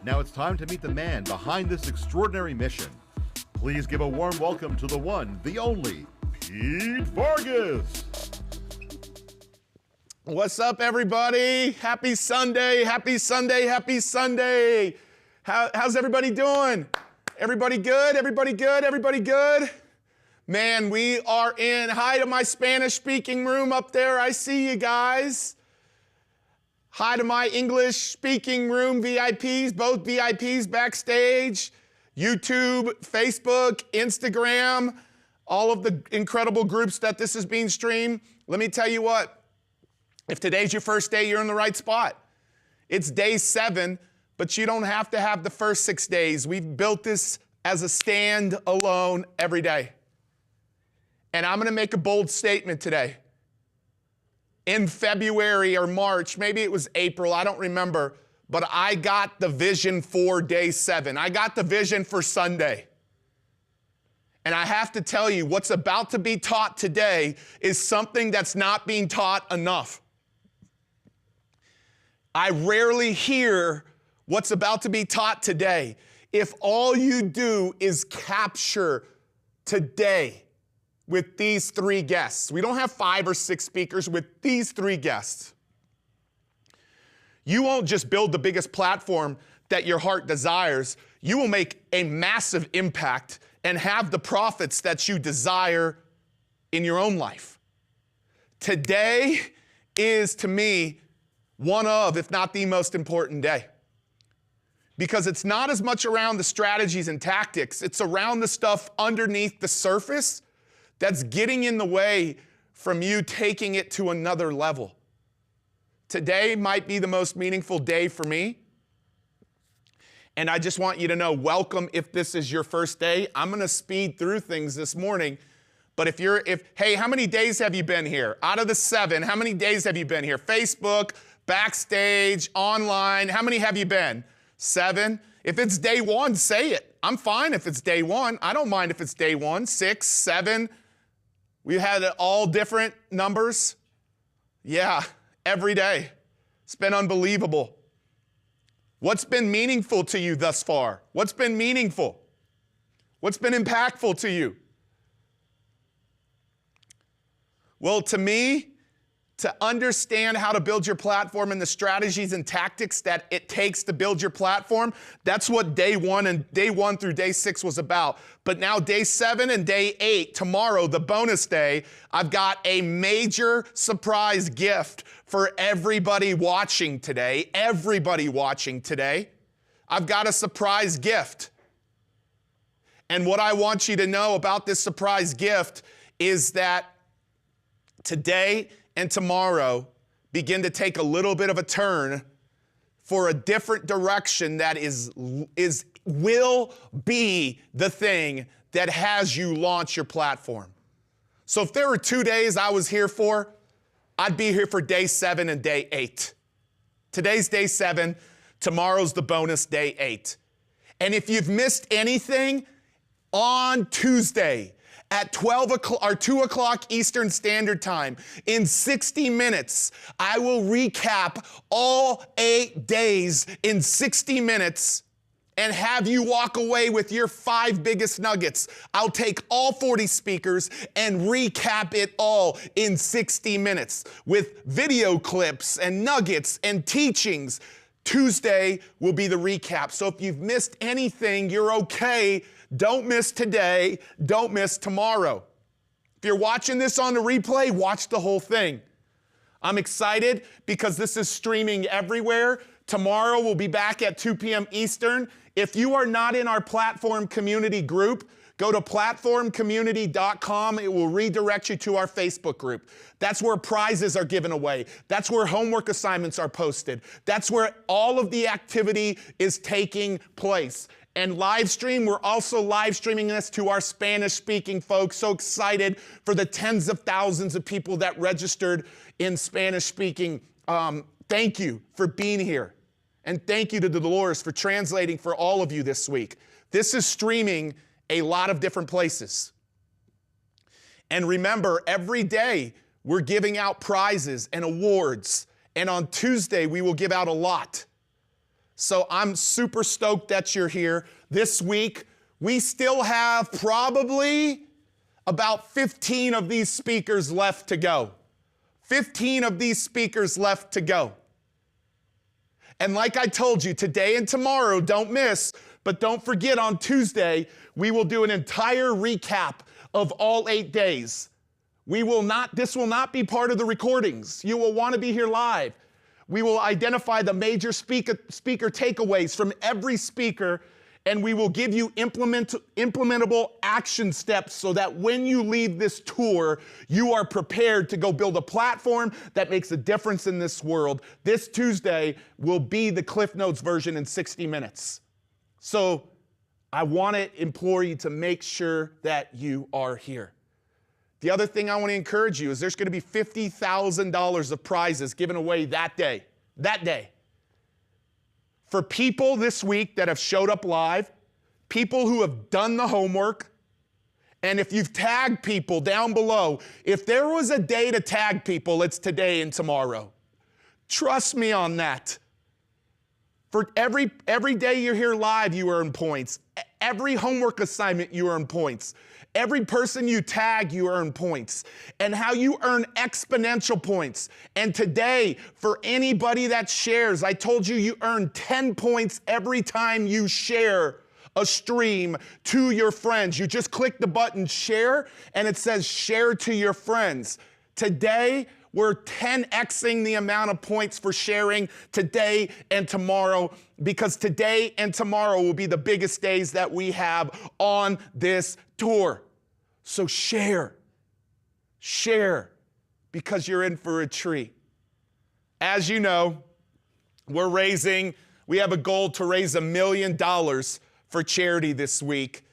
Now it's time to meet the man behind this extraordinary mission. Please give a warm welcome to the one, the only, Pete Vargas. What's up, everybody? Happy Sunday, happy Sunday, happy Sunday. How's everybody doing? Everybody good? Everybody good? Everybody good? Man, we are in. Hi to my Spanish-speaking room up there. I see you guys. Hi to my English-speaking room VIPs, both VIPs backstage, YouTube, Facebook, Instagram, all of the incredible groups that this is being streamed. Let me tell you what. If today's your first day, you're in the right spot. It's day 7, but you don't have to have the first 6 days. We've built this as a stand-alone every day. And I'm gonna make a bold statement today. In February or March, maybe it was April, I don't remember, but I got the vision for day 7. I got the vision for Sunday. And I have to tell you, what's about to be taught today is something that's not being taught enough. I rarely hear what's about to be taught today. If all you do is capture today with these 3 guests, we don't have 5 or 6 speakers, with these 3 guests, you won't just build the biggest platform that your heart desires, you will make a massive impact and have the profits that you desire in your own life. Today is, to me, one of, if not the most important day. Because it's not as much around the strategies and tactics, it's around the stuff underneath the surface that's getting in the way from you taking it to another level. Today might be the most meaningful day for me. And I just want you to know, welcome if this is your first day. I'm gonna speed through things this morning. But hey, how many days have you been here? Out of the 7, how many days have you been here? Facebook, backstage, online, how many have you been? 7? If it's day 1, say it. I'm fine if it's day 1. I don't mind if it's day 1, 6, 7. We had all different numbers. Yeah, every day. It's been unbelievable. What's been meaningful to you thus far? What's been meaningful? What's been impactful to you? Well, to me, to understand how to build your platform and the strategies and tactics that it takes to build your platform, that's what day 1 through day 6 was about. But now day 7 and day 8, tomorrow, the bonus day, I've got a major surprise gift for everybody watching today. Everybody watching today. I've got a surprise gift. And what I want you to know about this surprise gift is that today and tomorrow begin to take a little bit of a turn for a different direction that will be the thing that has you launch your platform. So if there were 2 days I was here for, I'd be here for day 7 and day 8. Today's day 7, tomorrow's the bonus day 8. And if you've missed anything, on Tuesday, at 12 o'clock or 2 o'clock Eastern Standard Time, in 60 minutes, I will recap all 8 days in 60 minutes and have you walk away with your 5 biggest nuggets. I'll take all 40 speakers and recap it all in 60 minutes with video clips and nuggets and teachings. Tuesday will be the recap. So if you've missed anything, you're okay. Don't miss today, don't miss tomorrow. If you're watching this on the replay, watch the whole thing. I'm excited because this is streaming everywhere. Tomorrow we'll be back at 2 p.m. Eastern. If you are not in our platform community group, go to platformcommunity.com. It will redirect you to our Facebook group. That's where prizes are given away. That's where homework assignments are posted. That's where all of the activity is taking place. And live stream, we're also live streaming this to our Spanish-speaking folks. So excited for the tens of thousands of people that registered in Spanish-speaking. Thank you for being here. And thank you to Dolores for translating for all of you this week. This is streaming a lot of different places. And remember, every day we're giving out prizes and awards. And on Tuesday, we will give out a lot. So I'm super stoked that you're here. This week, we still have probably about 15 of these speakers left to go. 15 of these speakers left to go. And like I told you, today and tomorrow, don't miss, but don't forget on Tuesday, we will do an entire recap of all 8 days. This will not be part of the recordings. You will want to be here live. We will identify the major speaker takeaways from every speaker, and we will give you implementable action steps so that when you leave this tour, you are prepared to go build a platform that makes a difference in this world. This Tuesday will be the Cliff Notes version in 60 minutes. So I want to implore you to make sure that you are here. The other thing I want to encourage you is there's going to be $50,000 of prizes given away that day. For people this week that have showed up live, people who have done the homework, and if you've tagged people down below, if there was a day to tag people, it's today and tomorrow. Trust me on that. For every day you're here live, you earn points. Every homework assignment, you earn points. Every person you tag, you earn points. And how you earn exponential points. And today, for anybody that shares, I told you you earn 10 points every time you share a stream to your friends. You just click the button share, and it says share to your friends. Today, we're 10xing the amount of points for sharing today and tomorrow, because today and tomorrow will be the biggest days that we have on this tour. So share, because you're in for a treat. As you know, we have a goal to raise $1 million for charity this week.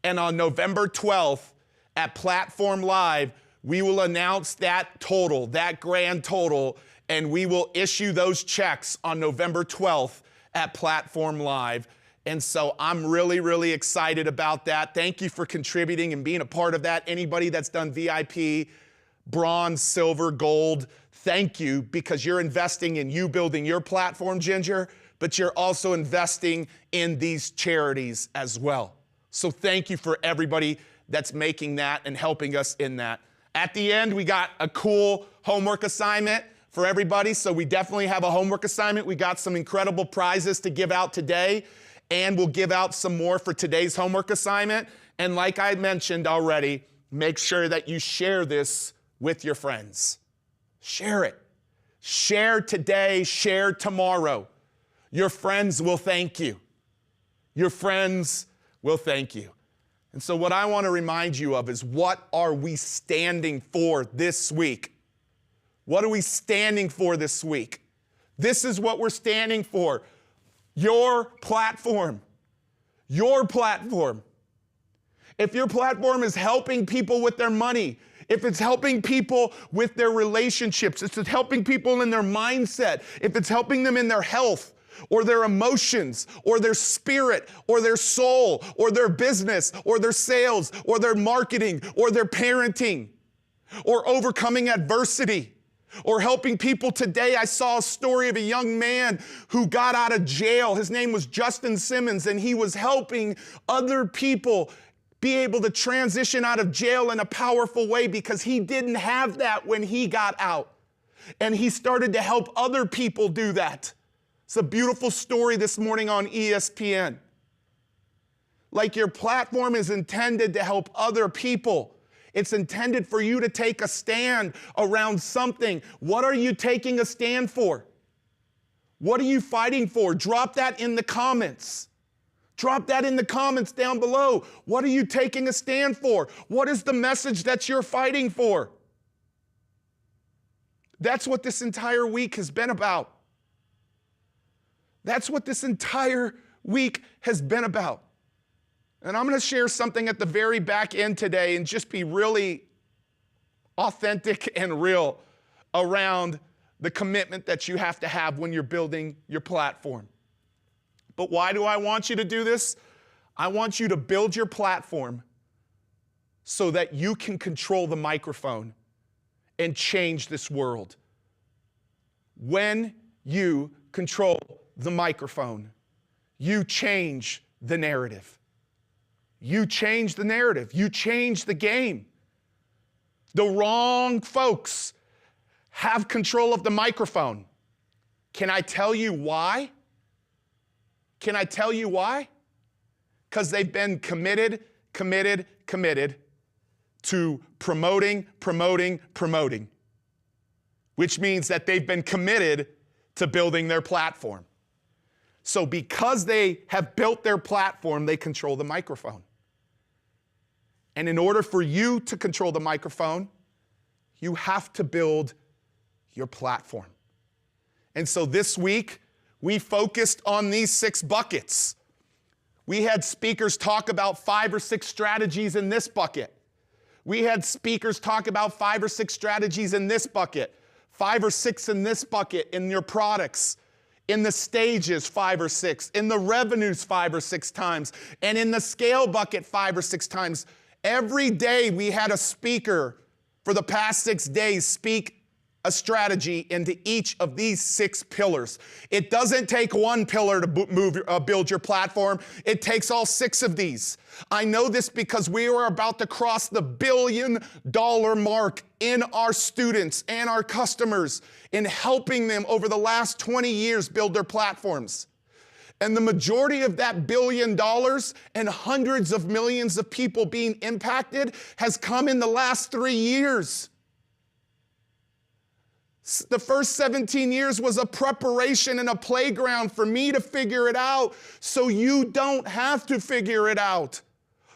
And on November 12th at Platform Live, we will announce that total, that grand total, and we will issue those checks on November 12th at Platform Live. And so I'm really, really excited about that. Thank you for contributing and being a part of that. Anybody that's done VIP, bronze, silver, gold, thank you, because you're investing in you building your platform, Ginger, but you're also investing in these charities as well. So thank you for everybody that's making that and helping us in that. At the end, we got a cool homework assignment for everybody, so we definitely have a homework assignment. We got some incredible prizes to give out today, and we'll give out some more for today's homework assignment. And like I mentioned already, make sure that you share this with your friends. Share it. Share today, share tomorrow. Your friends will thank you. Your friends will thank you. And so what I want to remind you of is, what are we standing for this week? What are we standing for this week? This is what we're standing for. Your platform. Your platform. If your platform is helping people with their money, if it's helping people with their relationships, if it's helping people in their mindset, if it's helping them in their health, or their emotions, or their spirit, or their soul, or their business, or their sales, or their marketing, or their parenting, or overcoming adversity, or helping people today. I saw a story of a young man who got out of jail. His name was Justin Simmons, and he was helping other people be able to transition out of jail in a powerful way, because he didn't have that when he got out. And he started to help other people do that. It's a beautiful story this morning on ESPN. Like, your platform is intended to help other people. It's intended for you to take a stand around something. What are you taking a stand for? What are you fighting for? Drop that in the comments. Drop that in the comments down below. What are you taking a stand for? What is the message that you're fighting for? That's what this entire week has been about. That's what this entire week has been about. And I'm going to share something at the very back end today and just be really authentic and real around the commitment that you have to have when you're building your platform. But why do I want you to do this? I want you to build your platform so that you can control the microphone and change this world. When you control the microphone, you change the narrative. You change the narrative. You change the game. The wrong folks have control of the microphone. Can I tell you why? Can I tell you why? Because they've been committed to promoting, which means that they've been committed to building their platform. So because they have built their platform, they control the microphone. And in order for you to control the microphone, you have to build your platform. And so this week, we focused on these 6 buckets. We had speakers talk about 5 or 6 strategies in this bucket. We had speakers talk about 5 or 6 strategies in this bucket, 5 or 6 in this bucket, in your products, in the stages 5 or 6, in the revenues 5 or 6 times, and in the scale bucket 5 or 6 times. Every day we had a speaker for the past 6 days speak a strategy into each of these 6 pillars. It doesn't take one pillar to build your platform. It takes all 6 of these. I know this because we are about to cross the $1 billion mark in our students and our customers in helping them over the last 20 years build their platforms. And the majority of that $1 billion and hundreds of millions of people being impacted has come in the last 3 years. The first 17 years was a preparation and a playground for me to figure it out so you don't have to figure it out,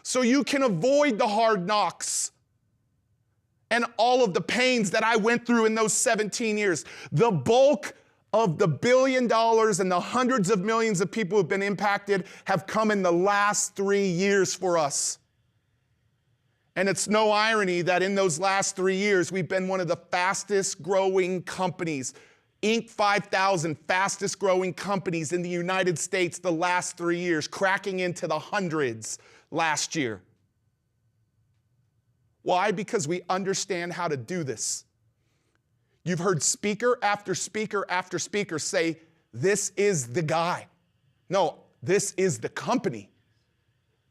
so you can avoid the hard knocks and all of the pains that I went through in those 17 years. The bulk of the $1 billion and the hundreds of millions of people who've been impacted have come in the last 3 years for us. And it's no irony that in those last 3 years, we've been one of the fastest growing companies, Inc. 5000 fastest growing companies in the United States the last 3 years, cracking into the hundreds last year. Why? Because we understand how to do this. You've heard speaker after speaker after speaker say, this is the guy. No, this is the company.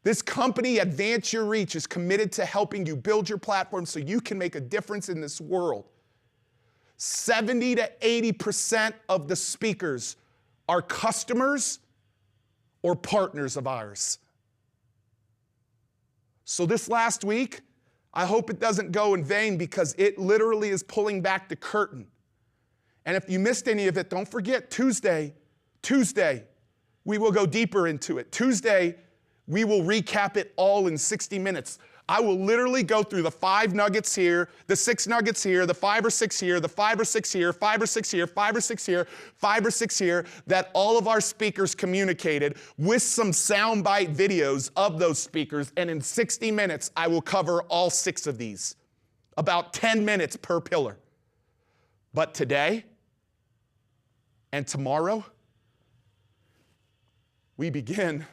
This company, Advance Your Reach, is committed to helping you build your platform so you can make a difference in this world. 70 to 80% of the speakers are customers or partners of ours. So this last week, I hope it doesn't go in vain because it literally is pulling back the curtain. And if you missed any of it, don't forget Tuesday, we will go deeper into it. Tuesday, we will recap it all in 60 minutes. I will literally go through the 5 nuggets here, the 6 nuggets here, the 5 or 6 here, the 5 or 6 here, 5 or 6 here, 5 or 6 here, 5 or 6 here, that all of our speakers communicated with some soundbite videos of those speakers. And in 60 minutes, I will cover all 6 of these, about 10 minutes per pillar. But today and tomorrow, we begin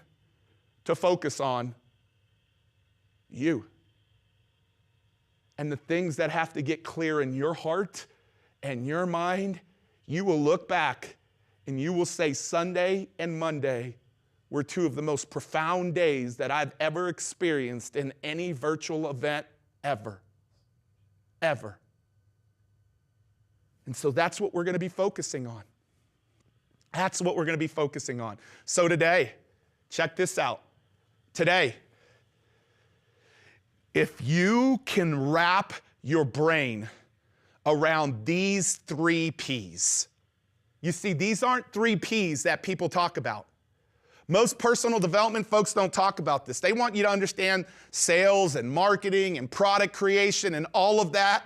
to focus on you and the things that have to get clear in your heart and your mind. You will look back and you will say Sunday and Monday were 2 of the most profound days that I've ever experienced in any virtual event ever. And so that's what we're going to be focusing on. That's what we're going to be focusing on. So today, check this out. Today, if you can wrap your brain around these 3 Ps, you see, these aren't 3 Ps that people talk about. Most personal development folks don't talk about this. They want you to understand sales and marketing and product creation and all of that.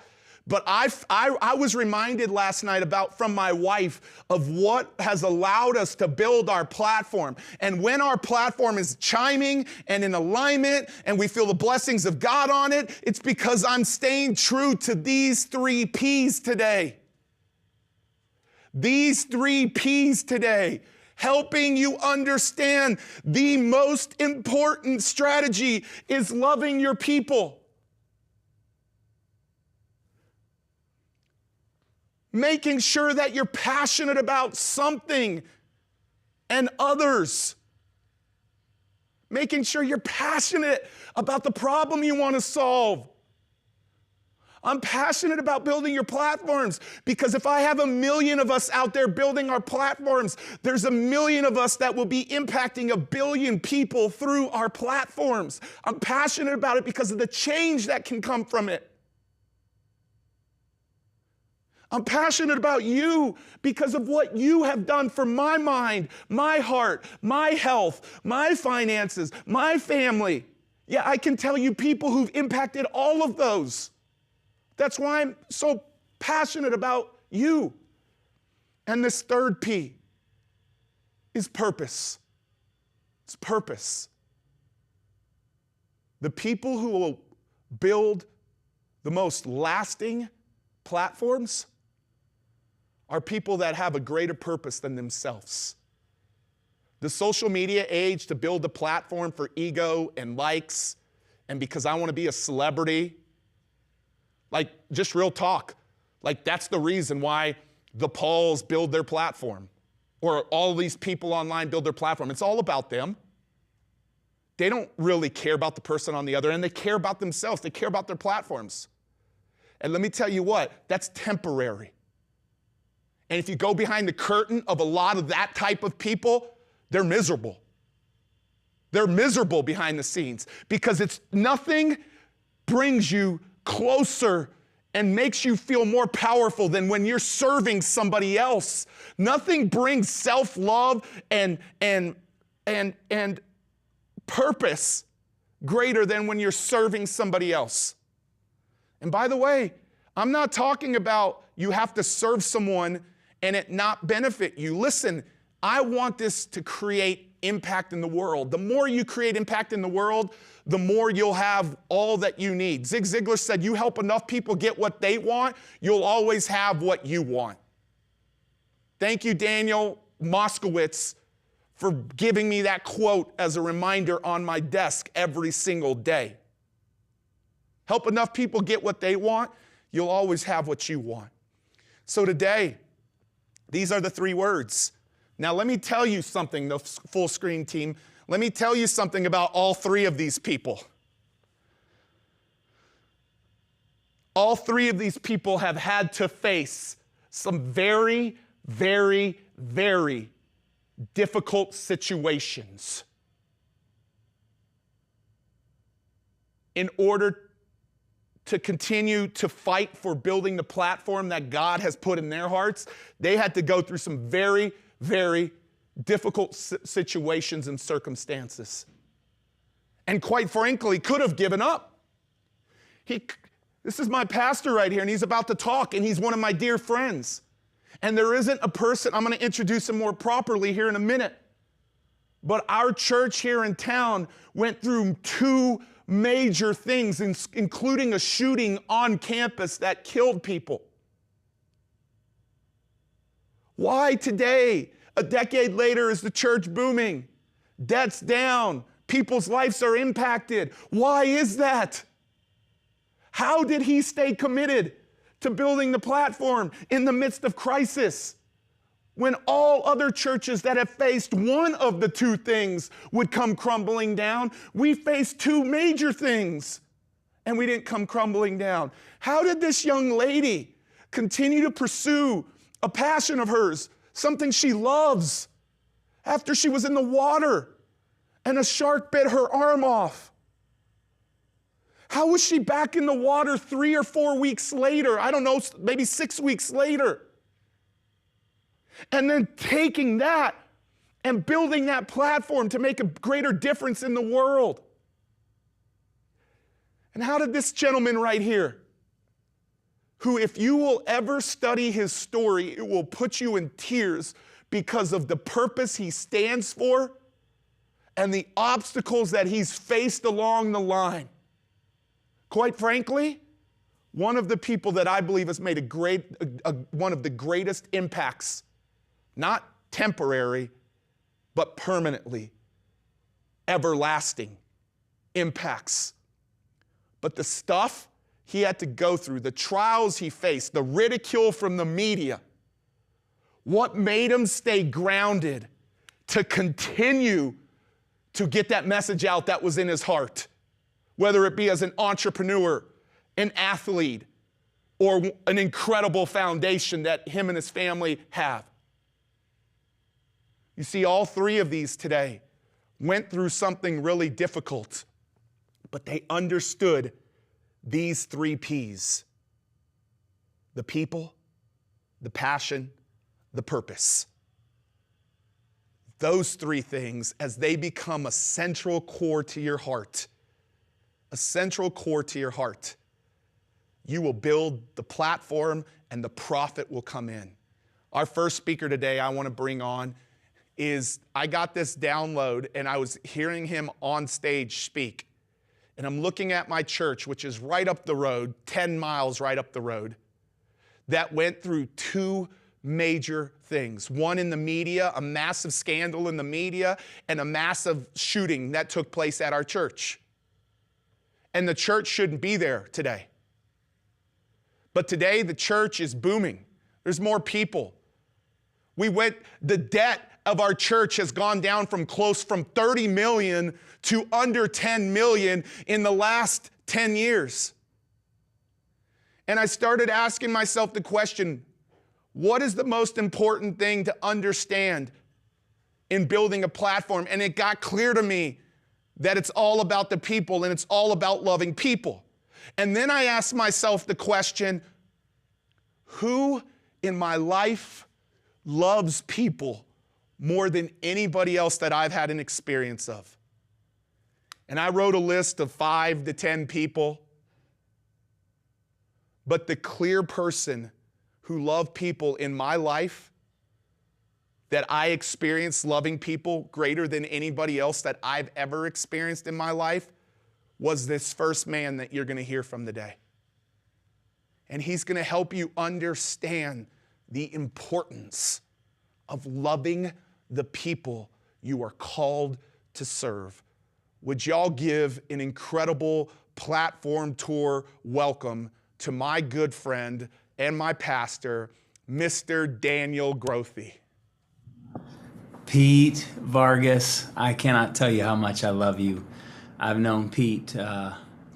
But I was reminded last night from my wife of what has allowed us to build our platform. And when our platform is chiming and in alignment and we feel the blessings of God on it, it's because I'm staying true to these 3 Ps today. These 3 Ps today, helping you understand the most important strategy is loving your people. Making sure that you're passionate about something and others. Making sure you're passionate about the problem you want to solve. I'm passionate about building your platforms because if I have 1 million of us out there building our platforms, there's 1 million of us that will be impacting 1 billion people through our platforms. I'm passionate about it because of the change that can come from it. I'm passionate about you because of what you have done for my mind, my heart, my health, my finances, my family. Yeah, I can tell you people who've impacted all of those. That's why I'm so passionate about you. And this third P is purpose. It's purpose. The people who will build the most lasting platforms are people that have a greater purpose than themselves. The social media age to build a platform for ego and likes and because I want to be a celebrity, like, just real talk. Like, that's the reason why the Pauls build their platform or all these people online build their platform. It's all about them. They don't really care about the person on the other end. They care about themselves. They care about their platforms. And let me tell you what, that's temporary. And if you go behind the curtain of a lot of that type of people, they're miserable. They're miserable behind the scenes because it's nothing brings you closer and makes you feel more powerful than when you're serving somebody else. Nothing brings self-love and purpose greater than when you're serving somebody else. And by the way, I'm not talking about you have to serve someone and it not benefit you. Listen, I want this to create impact in the world. The more you create impact in the world, the more you'll have all that you need. Zig Ziglar said, you help enough people get what they want, you'll always have what you want. Thank you, Daniel Moskowitz, for giving me that quote as a reminder on my desk every single day. Help enough people get what they want, you'll always have what you want. So today, these are the 3 words. Now let me tell you something, the full screen team. Let me tell you something about all 3 of these people. All 3 of these people have had to face some very, very, very difficult situations in order to continue to fight for building the platform that God has put in their hearts. They had to go through some very, very difficult situations and circumstances. And quite frankly, could have given up. This is my pastor right here, and he's about to talk, and he's one of my dear friends. And there isn't a person, I'm going to introduce him more properly here in a minute. But our church here in town went through 2 major things, including a shooting on campus that killed people. Why today, a decade later, is the church booming? Debt's down. People's lives are impacted. Why is that? How did he stay committed to building the platform in the midst of crisis? When all other churches that have faced one of the 2 things would come crumbling down, we faced 2 major things, and we didn't come crumbling down. How did this young lady continue to pursue a passion of hers, something she loves, after she was in the water and a shark bit her arm off? How was she back in the water 3 or 4 weeks later? I don't know, maybe 6 weeks later. And then taking that and building that platform to make a greater difference in the world. And how did this gentleman right here, who if you will ever study his story, it will put you in tears because of the purpose he stands for and the obstacles that he's faced along the line. Quite frankly, one of the people that I believe has made one of the greatest impacts, not temporary, but permanently, everlasting impacts. But the stuff he had to go through, the trials he faced, the ridicule from the media, what made him stay grounded to continue to get that message out that was in his heart, whether it be as an entrepreneur, an athlete, or an incredible foundation that him and his family have. You see, all three of these today went through something really difficult, but they understood these 3 P's: the people, the passion, the purpose. Those 3 things, as they become a central core to your heart, you will build the platform and the profit will come in. Our first speaker today I want to bring on is, I got this download and I was hearing him on stage speak. And I'm looking at my church, which is right up the road, 10 miles right up the road, that went through 2 major things. One in the media, a massive scandal in the media, and a massive shooting that took place at our church. And the church shouldn't be there today. But today the church is booming. There's more people. The debt of our church has gone down from 30 million to under 10 million in the last 10 years. And I started asking myself the question, what is the most important thing to understand in building a platform? And it got clear to me that it's all about the people and it's all about loving people. And then I asked myself the question, who in my life loves people more than anybody else that I've had an experience of? And I wrote a list of 5 to 10 people. But the clear person who loved people in my life, that I experienced loving people greater than anybody else that I've ever experienced in my life, was this first man that you're going to hear from today. And he's going to help you understand the importance of loving the people you are called to serve. Would y'all give an incredible platform tour welcome to my good friend and my pastor, Mr. Daniel Grothe. Pete Vargas, I cannot tell you how much I love you. I've known Pete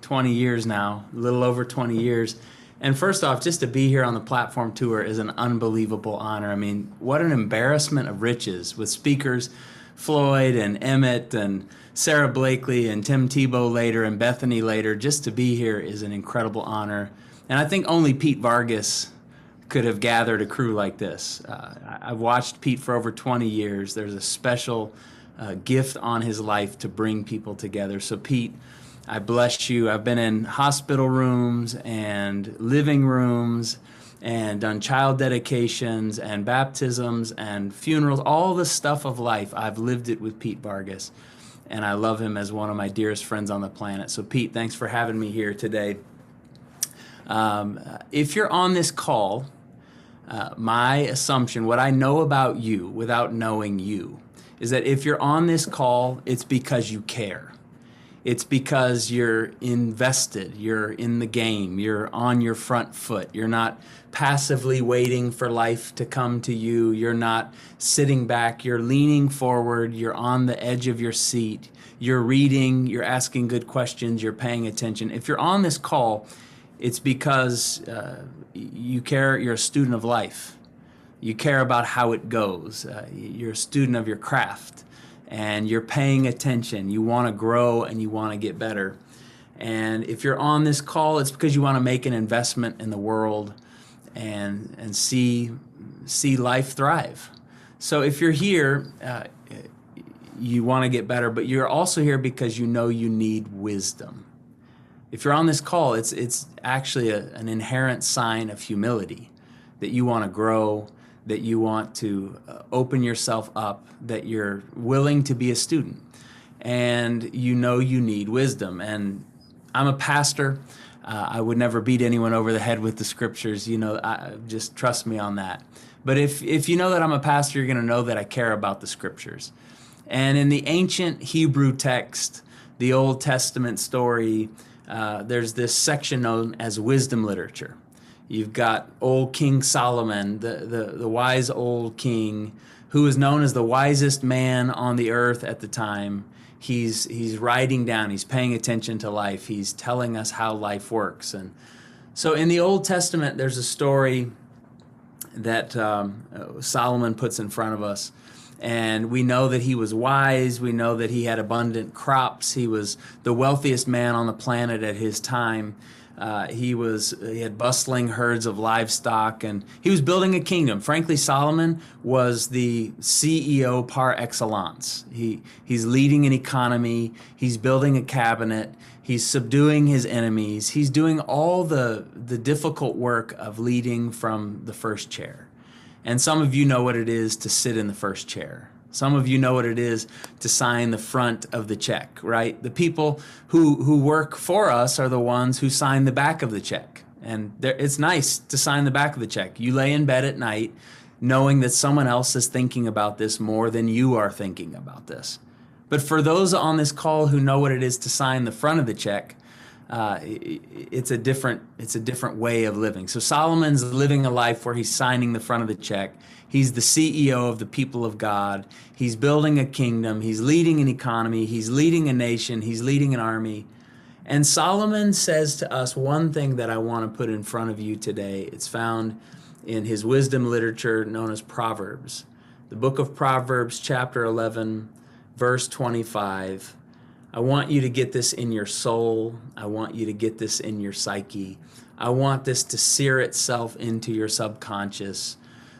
20 years now, a little over 20 years. And first off, just to be here on the platform tour is an unbelievable honor. I mean, what an embarrassment of riches with speakers, Floyd and Emmett and Sarah Blakely and Tim Tebow later and Bethany later. Just to be here is an incredible honor. And I think only Pete Vargas could have gathered a crew like this. I've watched Pete for over 20 years. There's a special gift on his life to bring people together. So Pete, I bless you. I've been in hospital rooms and living rooms and done child dedications and baptisms and funerals, all the stuff of life. I've lived it with Pete Vargas, and I love him as one of my dearest friends on the planet. So Pete, thanks for having me here today. If you're on this call, my assumption, what I know about you without knowing you, is that if you're on this call, it's because you care. It's because you're invested, you're in the game, you're on your front foot. You're not passively waiting for life to come to you. You're not sitting back, you're leaning forward, you're on the edge of your seat. You're reading, you're asking good questions, you're paying attention. If you're on this call, it's because you care, you're a student of life. You care about how it goes. You're a student of your craft. And you're paying attention. You want to grow and you want to get better. And if you're on this call, it's because you want to make an investment in the world and see life thrive. So if you're here, you want to get better, but you're also here because you know you need wisdom. If you're on this call, it's actually an inherent sign of humility, that you want to grow, that you want to open yourself up, that you're willing to be a student, and you know you need wisdom. And I'm a pastor. I would never beat anyone over the head with the scriptures. You know, just trust me on that. But if you know that I'm a pastor, you're going to know that I care about the scriptures. And in the ancient Hebrew text, the Old Testament story, there's this section known as wisdom literature. You've got old King Solomon, the wise old king who is known as the wisest man on the earth at the time. He's writing down, he's paying attention to life, he's telling us how life works. And so in the Old Testament, there's a story that Solomon puts in front of us. And we know that he was wise. We know that he had abundant crops. He was the wealthiest man on the planet at his time. He had bustling herds of livestock, and he was building a kingdom. Frankly, Solomon was the CEO par excellence. He's leading an economy. He's building a cabinet. He's subduing his enemies. He's doing all the difficult work of leading from the first chair. And some of you know what it is to sit in the first chair. Some of you know what it is to sign the front of the check, right? The people who work for us are the ones who sign the back of the check. And it's nice to sign the back of the check. You lay in bed at night knowing that someone else is thinking about this more than you are thinking about this. But for those on this call who know what it is to sign the front of the check, it's a different way of living. So Solomon's living a life where he's signing the front of the check. He's the CEO of the people of God. He's building a kingdom. He's leading an economy. He's leading a nation. He's leading an army. And Solomon says to us one thing that I want to put in front of you today. It's found in his wisdom literature known as Proverbs. The book of Proverbs, chapter 11, verse 25. I want you to get this in your soul. I want you to get this in your psyche. I want this to sear itself into your subconscious.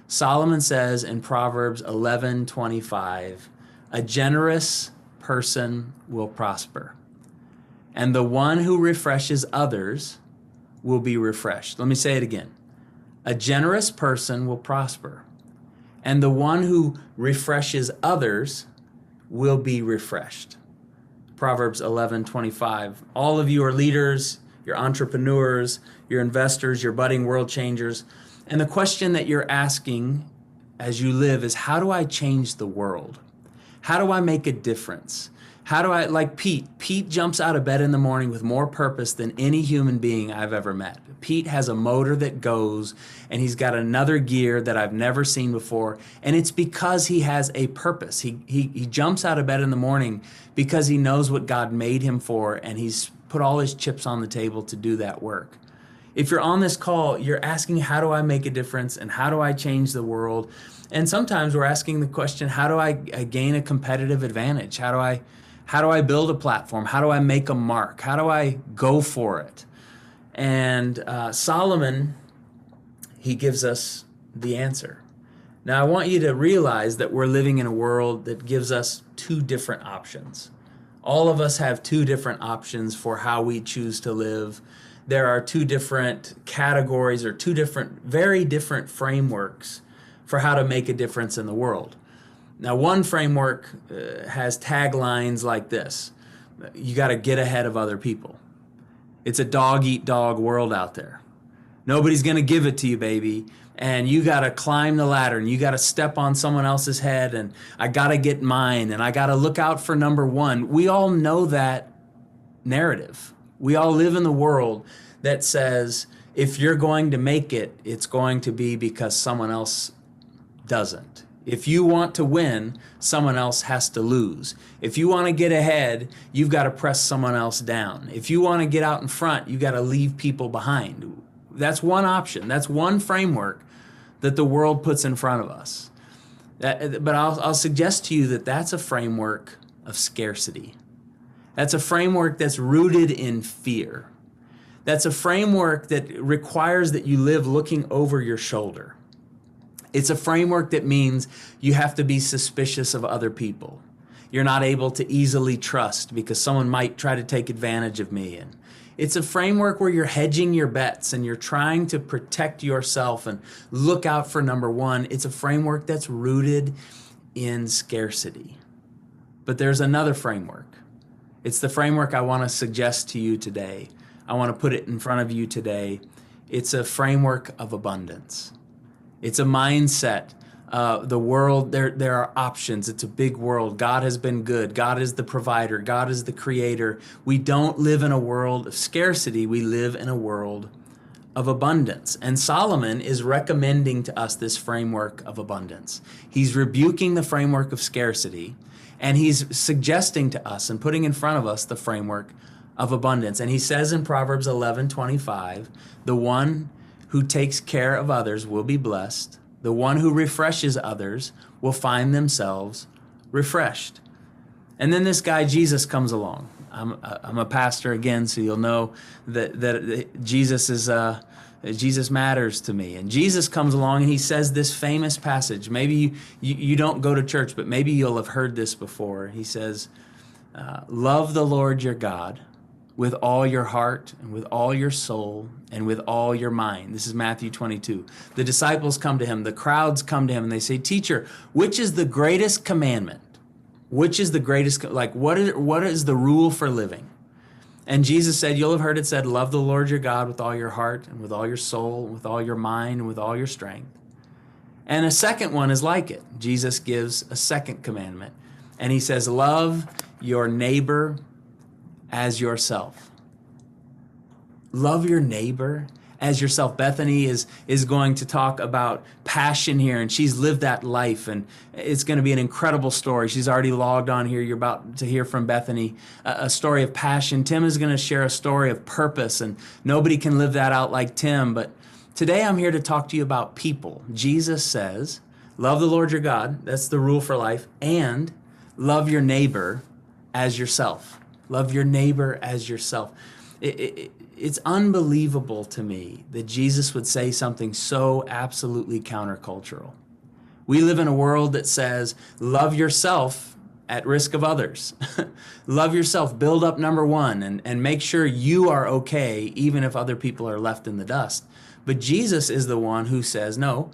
Solomon says in Proverbs 11:25, a generous person will prosper, and the one who refreshes others will be refreshed. Let me say it again. A generous person will prosper, and the one who refreshes others will be refreshed. Proverbs 11:25. All of you are leaders, you're entrepreneurs, you're investors, you're budding world changers. And the question that you're asking as you live is, how do I change the world? How do I make a difference? How do I, like Pete? Pete jumps out of bed in the morning with more purpose than any human being I've ever met. Pete has a motor that goes, and he's got another gear that I've never seen before. And it's because he has a purpose. He jumps out of bed in the morning because he knows what God made him for, and he's put all his chips on the table to do that work. If you're on this call, you're asking, how do I make a difference, and how do I change the world? And sometimes we're asking the question, how do I gain a competitive advantage? How do I build a platform? How do I make a mark? How do I go for it? And Solomon, he gives us the answer. Now, I want you to realize that we're living in a world that gives us two different options. All of us have two different options for how we choose to live. There are two different categories or two different, very different frameworks for how to make a difference in the world. Now, one framework has taglines like this. You got to get ahead of other people. It's a dog-eat-dog world out there. Nobody's going to give it to you, baby. And you got to climb the ladder, and you got to step on someone else's head, and I got to get mine, and I got to look out for number one. We all know that narrative. We all live in the world that says, if you're going to make it, it's going to be because someone else doesn't. If you want to win, someone else has to lose. If you want to get ahead, you've got to press someone else down. If you want to get out in front, you've got to leave people behind. That's one option. That's one framework that the world puts in front of us. But I'll suggest to you that that's a framework of scarcity. That's a framework that's rooted in fear. That's a framework that requires that you live looking over your shoulder. It's a framework that means you have to be suspicious of other people. You're not able to easily trust because someone might try to take advantage of me. And it's a framework where you're hedging your bets and you're trying to protect yourself and look out for number one. It's a framework that's rooted in scarcity. But there's another framework. It's the framework I want to suggest to you today. I want to put it in front of you today. It's a framework of abundance. It's a mindset. The world, there are options. It's a big world. God has been good. God is the provider. God is the creator. We don't live in a world of scarcity. We live in a world of abundance. And Solomon is recommending to us this framework of abundance. He's rebuking the framework of scarcity, and he's suggesting to us and putting in front of us the framework of abundance. And he says in Proverbs 11:25, the one who takes care of others will be blessed. The one who refreshes others will find themselves refreshed. And then this guy, Jesus, comes along. I'm a pastor again, so you'll know that Jesus matters to me. And Jesus comes along and he says this famous passage. Maybe you don't go to church, but maybe you'll have heard this before. He says, love the Lord your God with all your heart and with all your soul and with all your mind. This is Matthew 22. The disciples come to him, the crowds come to him, and they say, teacher, which is the greatest commandment? Which is the greatest, what is the rule for living? And Jesus said, you'll have heard it said, love the Lord your God with all your heart and with all your soul, and with all your mind and with all your strength. And a second one is like it. Jesus gives a second commandment. And he says, love your neighbor as yourself. Love your neighbor as yourself. Bethany is going to talk about passion here, and she's lived that life, and it's going to be an incredible story. She's already logged on here. You're about to hear from Bethany, a story of passion. Tim is going to share a story of purpose, and nobody can live that out like Tim. But today I'm here to talk to you about people. Jesus says, love the Lord your God. That's the rule for life. And love your neighbor as yourself. Love your neighbor as yourself. It's unbelievable to me that Jesus would say something so absolutely countercultural. We live in a world that says, love yourself at risk of others. Love yourself, build up number one, and make sure you are okay even if other people are left in the dust. But Jesus is the one who says, no,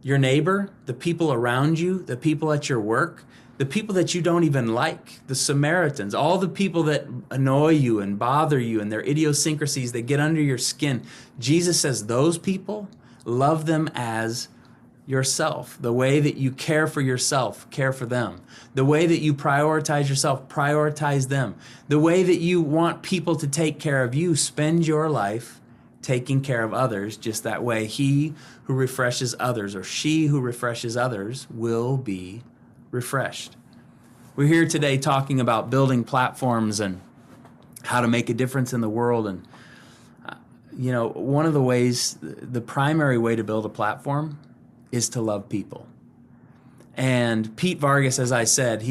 your neighbor, the people around you, the people at your work, the people that you don't even like, the Samaritans, all the people that annoy you and bother you and their idiosyncrasies that get under your skin. Jesus says those people, love them as yourself. The way that you care for yourself, care for them. The way that you prioritize yourself, prioritize them. The way that you want people to take care of you, spend your life taking care of others just that way. He who refreshes others, or she who refreshes others, will be refreshed. We're here today talking about building platforms and how to make a difference in the world. And, one of the ways, the primary way to build a platform is to love people. And Pete Vargas, as I said,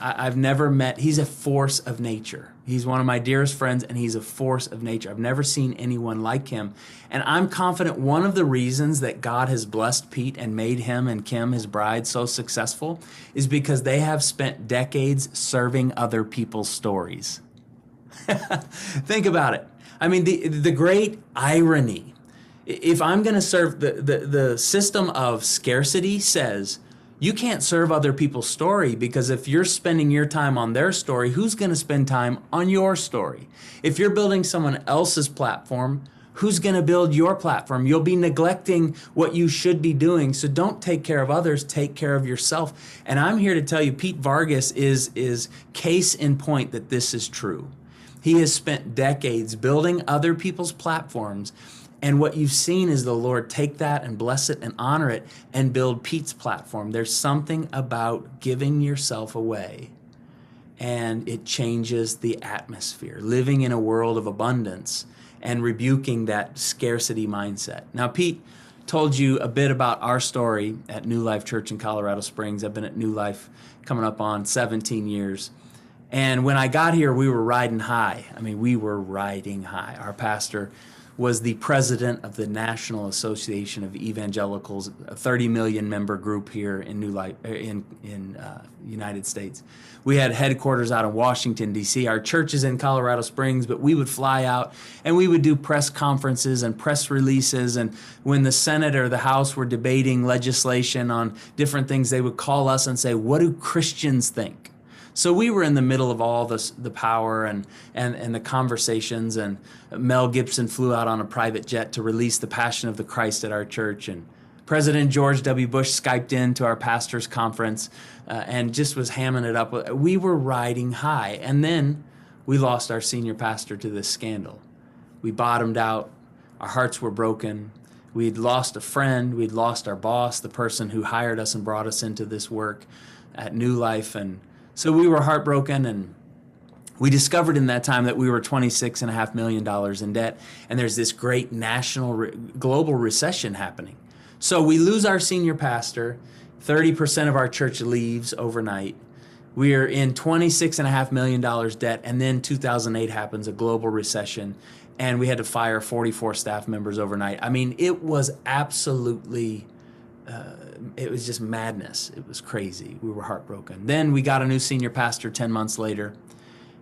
I've never met, he's a force of nature. He's one of my dearest friends, and he's a force of nature. I've never seen anyone like him. And I'm confident one of the reasons that God has blessed Pete and made him and Kim, his bride, so successful is because they have spent decades serving other people's stories. Think about it. I mean, the great irony. If I'm going to serve, the system of scarcity says you can't serve other people's story, because if you're spending your time on their story, who's going to spend time on your story? If you're building someone else's platform, who's going to build your platform? You'll be neglecting what you should be doing. So don't take care of others, take care of yourself. And I'm here to tell you, Pete Vargas is case in point that this is true. He has spent decades building other people's platforms. And what you've seen is the Lord take that and bless it and honor it and build Pete's platform. There's something about giving yourself away, and it changes the atmosphere. Living in a world of abundance and rebuking that scarcity mindset. Now, Pete told you a bit about our story at New Life Church in Colorado Springs. I've been at New Life coming up on 17 years. And when I got here, we were riding high. I mean, we were riding high. Our pastor was the president of the National Association of Evangelicals, a 30 million member group here in New Life, in United States. We had headquarters out in Washington, D.C. Our church is in Colorado Springs, but we would fly out and we would do press conferences and press releases. And when the Senate or the House were debating legislation on different things, they would call us and say, what do Christians think? So we were in the middle of all this, the power and the conversations, and Mel Gibson flew out on a private jet to release the Passion of the Christ at our church, and President George W. Bush Skyped in to our pastor's conference and just was hamming it up. We were riding high, and then we lost our senior pastor to this scandal. We bottomed out. Our hearts were broken. We'd lost a friend. We'd lost our boss, the person who hired us and brought us into this work at New Life. And so we were heartbroken, and we discovered in that time that we were $26.5 million in debt, and there's this great global recession happening. So we lose our senior pastor. 30% of our church leaves overnight. We are in $26.5 million debt, and then 2008 happens, a global recession, and we had to fire 44 staff members overnight. I mean, it was absolutely, it was just madness. It was crazy. We were heartbroken. Then we got a new senior pastor 10 months later,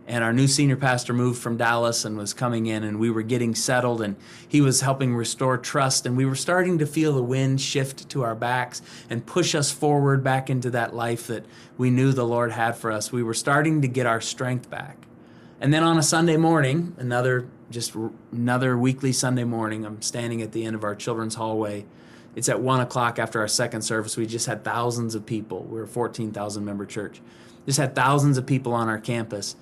and our new senior pastor moved from Dallas and was coming in, and we were getting settled, and he was helping restore trust, and we were starting to feel the wind shift to our backs and push us forward back into that life that we knew the Lord had for us. We were starting to get our strength back. And then on a Sunday morning, another weekly Sunday morning, I'm standing at the end of our children's hallway. It's at 1 o'clock after our second service. We just had thousands of people. We're a 14,000 member church. Just had thousands of people on our campus.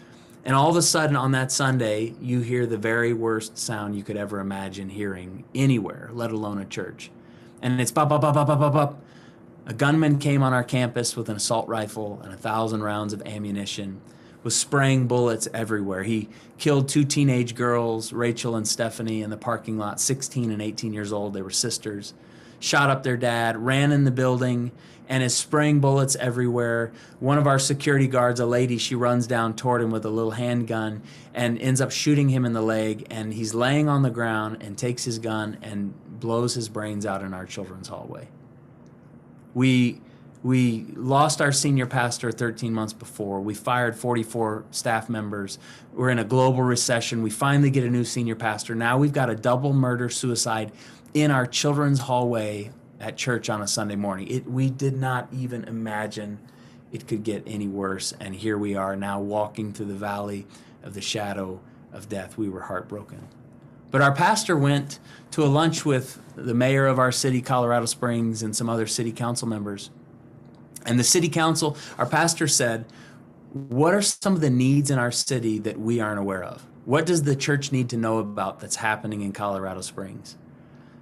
And all of a sudden on that Sunday, you hear the very worst sound you could ever imagine hearing anywhere, let alone a church. And it's pop, pop, pop, pop, pop, pop, pop. A gunman came on our campus with an assault rifle and 1,000 rounds of ammunition, was spraying bullets everywhere. He killed 2 teenage girls, Rachel and Stephanie, in the parking lot, 16 and 18 years old. They were sisters. Shot up their dad, ran in the building, and is spraying bullets everywhere. One of our security guards, a lady, she runs down toward him with a little handgun and ends up shooting him in the leg, and he's laying on the ground and takes his gun and blows his brains out in our children's hallway. We lost our senior pastor 13 months before. We fired 44 staff members. We're in a global recession. We finally get a new senior pastor. Now we've got a double murder-suicide in our children's hallway at church on a Sunday morning. We did not even imagine it could get any worse. And here we are now walking through the valley of the shadow of death. We were heartbroken. But our pastor went to a lunch with the mayor of our city, Colorado Springs, and some other city council members. And the city council, our pastor said, what are some of the needs in our city that we aren't aware of? What does the church need to know about that's happening in Colorado Springs?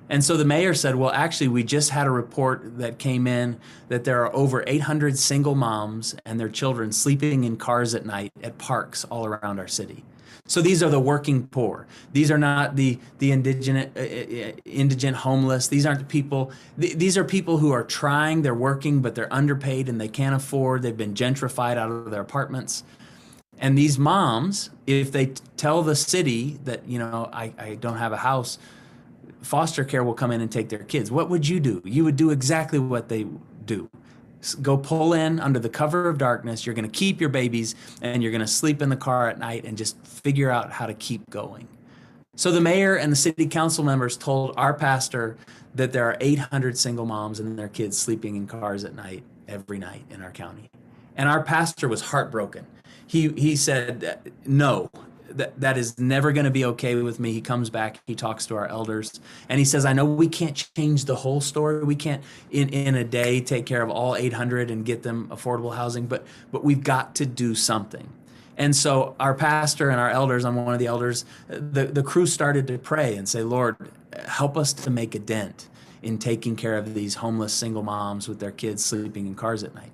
And so the mayor said, well, actually, we just had a report that came in that there are over 800 single moms and their children sleeping in cars at night at parks all around our city. So these are the working poor. These are not the indigent homeless. These aren't the people. These are people who are trying, they're working, but they're underpaid and they can't afford. They've been gentrified out of their apartments. And these moms, if they tell the city that, I don't have a house, foster care will come in and take their kids. What would you do? You would do exactly what they do. Go pull in under the cover of darkness. You're going to keep your babies and you're going to sleep in the car at night and just figure out how to keep going. So the mayor and the city council members told our pastor that there are 800 single moms and their kids sleeping in cars at night, every night in our county. And our pastor was heartbroken. He said, no, that is never going to be okay with me. He comes back, he talks to our elders, and he says, I know we can't change the whole story. We can't in a day take care of all 800 and get them affordable housing, but we've got to do something. And so our pastor and our elders, I'm one of the elders, the crew started to pray and say, Lord, help us to make a dent in taking care of these homeless single moms with their kids sleeping in cars at night.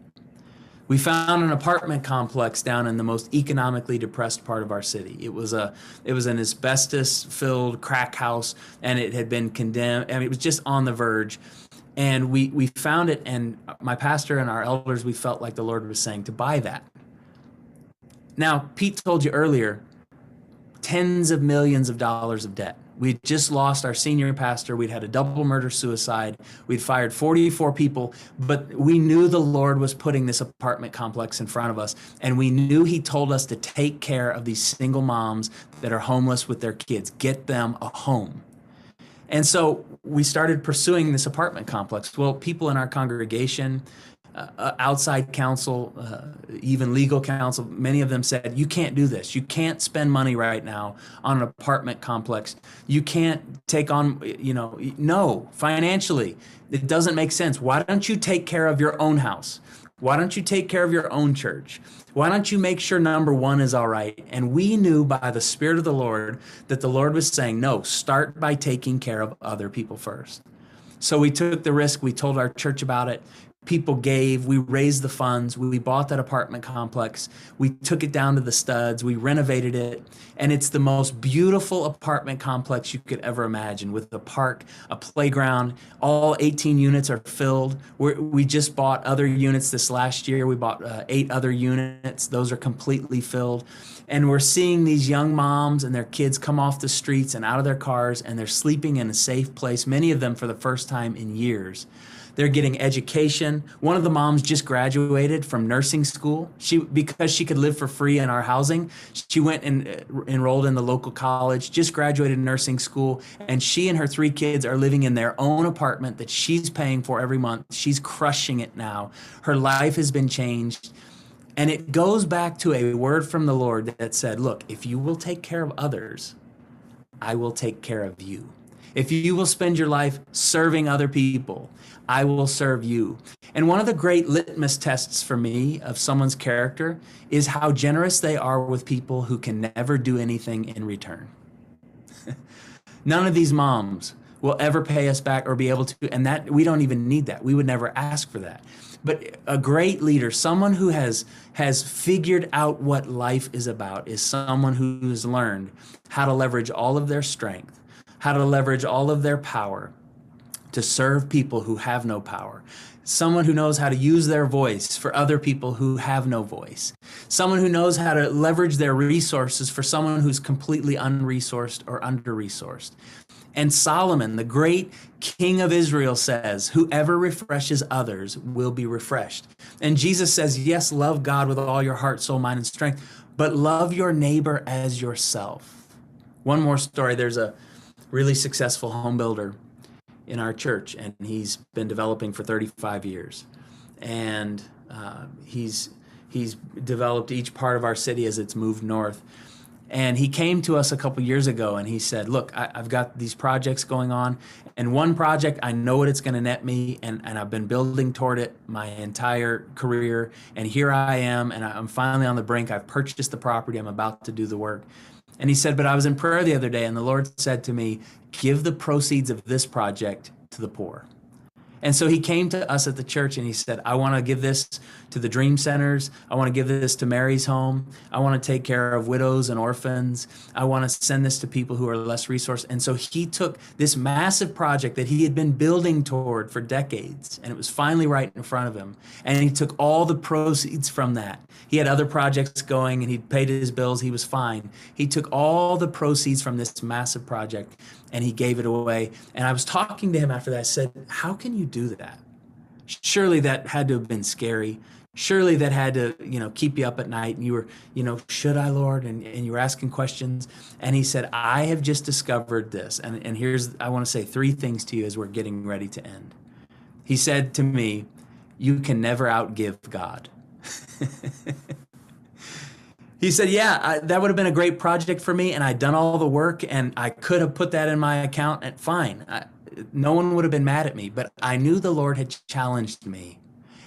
We found an apartment complex down in the most economically depressed part of our city. It was an asbestos-filled crack house, and it had been condemned. I mean, it was just on the verge. And we found it, and my pastor and our elders, we felt like the Lord was saying to buy that. Now, Pete told you earlier, tens of millions of dollars of debt. We'd just lost our senior pastor. We'd had a double murder-suicide. We'd fired 44 people, but we knew the Lord was putting this apartment complex in front of us, and we knew he told us to take care of these single moms that are homeless with their kids, get them a home. And so we started pursuing this apartment complex. Well, people in our congregation, outside counsel, even legal counsel, many of them said, you can't do this. You can't spend money right now on an apartment complex. You can't take on, no, financially, it doesn't make sense. Why don't you take care of your own house? Why don't you take care of your own church? Why don't you make sure number one is all right? And we knew by the Spirit of the Lord that the Lord was saying, no, start by taking care of other people first. So we took the risk. We told our church about it. People gave, we raised the funds, we bought that apartment complex, we took it down to the studs, we renovated it, and it's the most beautiful apartment complex you could ever imagine, with a park, a playground. All 18 units are filled. We just bought other units this last year. We bought 8 other units. Those are completely filled. And we're seeing these young moms and their kids come off the streets and out of their cars, and they're sleeping in a safe place, many of them for the first time in years. They're getting education. One of the moms just graduated from nursing school. Because she could live for free in our housing, she went and enrolled in the local college, just graduated nursing school, and she and her 3 kids are living in their own apartment that she's paying for every month. She's crushing it now. Her life has been changed. And it goes back to a word from the Lord that said, look, if you will take care of others, I will take care of you. If you will spend your life serving other people, I will serve you. And one of the great litmus tests for me of someone's character is how generous they are with people who can never do anything in return. None of these moms will ever pay us back or be able to, and that we don't even need that. We would never ask for that. But a great leader, someone who has figured out what life is about, is someone who's learned how to leverage all of their strength, how to leverage all of their power to serve people who have no power. Someone who knows how to use their voice for other people who have no voice. Someone who knows how to leverage their resources for someone who's completely unresourced or under-resourced. And Solomon, the great king of Israel, says, whoever refreshes others will be refreshed. And Jesus says, yes, love God with all your heart, soul, mind, and strength, but love your neighbor as yourself. One more story. There's a really successful home builder in our church, and he's been developing for 35 years. And he's developed each part of our city as it's moved north. And he came to us a couple years ago and he said, look, I've got these projects going on, and one project, I know what it's going to net me, and I've been building toward it my entire career, and here I am, and I'm finally on the brink. I've purchased the property. I'm about to do the work. And he said, but I was in prayer the other day, and the Lord said to me, give the proceeds of this project to the poor. And so he came to us at the church and he said, I want to give this to the Dream Centers. I want to give this to Mary's Home. I want to take care of widows and orphans. I want to send this to people who are less resourced. And so he took this massive project that he had been building toward for decades, and it was finally right in front of him. And he took all the proceeds from that. He had other projects going and he'd paid his bills. He was fine. He took all the proceeds from this massive project and he gave it away. And I was talking to him after that. I said, how can you do that? Surely that had to have been scary. Surely that had to, keep you up at night, and you were, should I, Lord? And you were asking questions. And he said, I have just discovered this. And I want to say 3 things to you as we're getting ready to end. He said to me, you can never outgive God. He said, that would have been a great project for me, and I'd done all the work, and I could have put that in my account, and fine. No one would have been mad at me, but I knew the Lord had challenged me.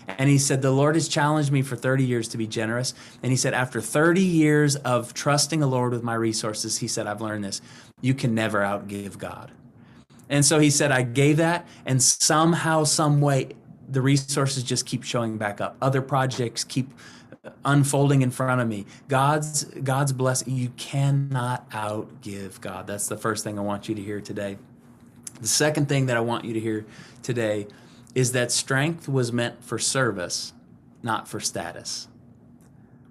And he said, the Lord has challenged me for 30 years to be generous. And he said, after 30 years of trusting the Lord with my resources, he said, I've learned this. You can never outgive God. And so he said, I gave that, and somehow, some way, the resources just keep showing back up. Other projects keep unfolding in front of me. God's blessing. You cannot outgive God. That's the first thing I want you to hear today. The second thing that I want you to hear today is that strength was meant for service, not for status.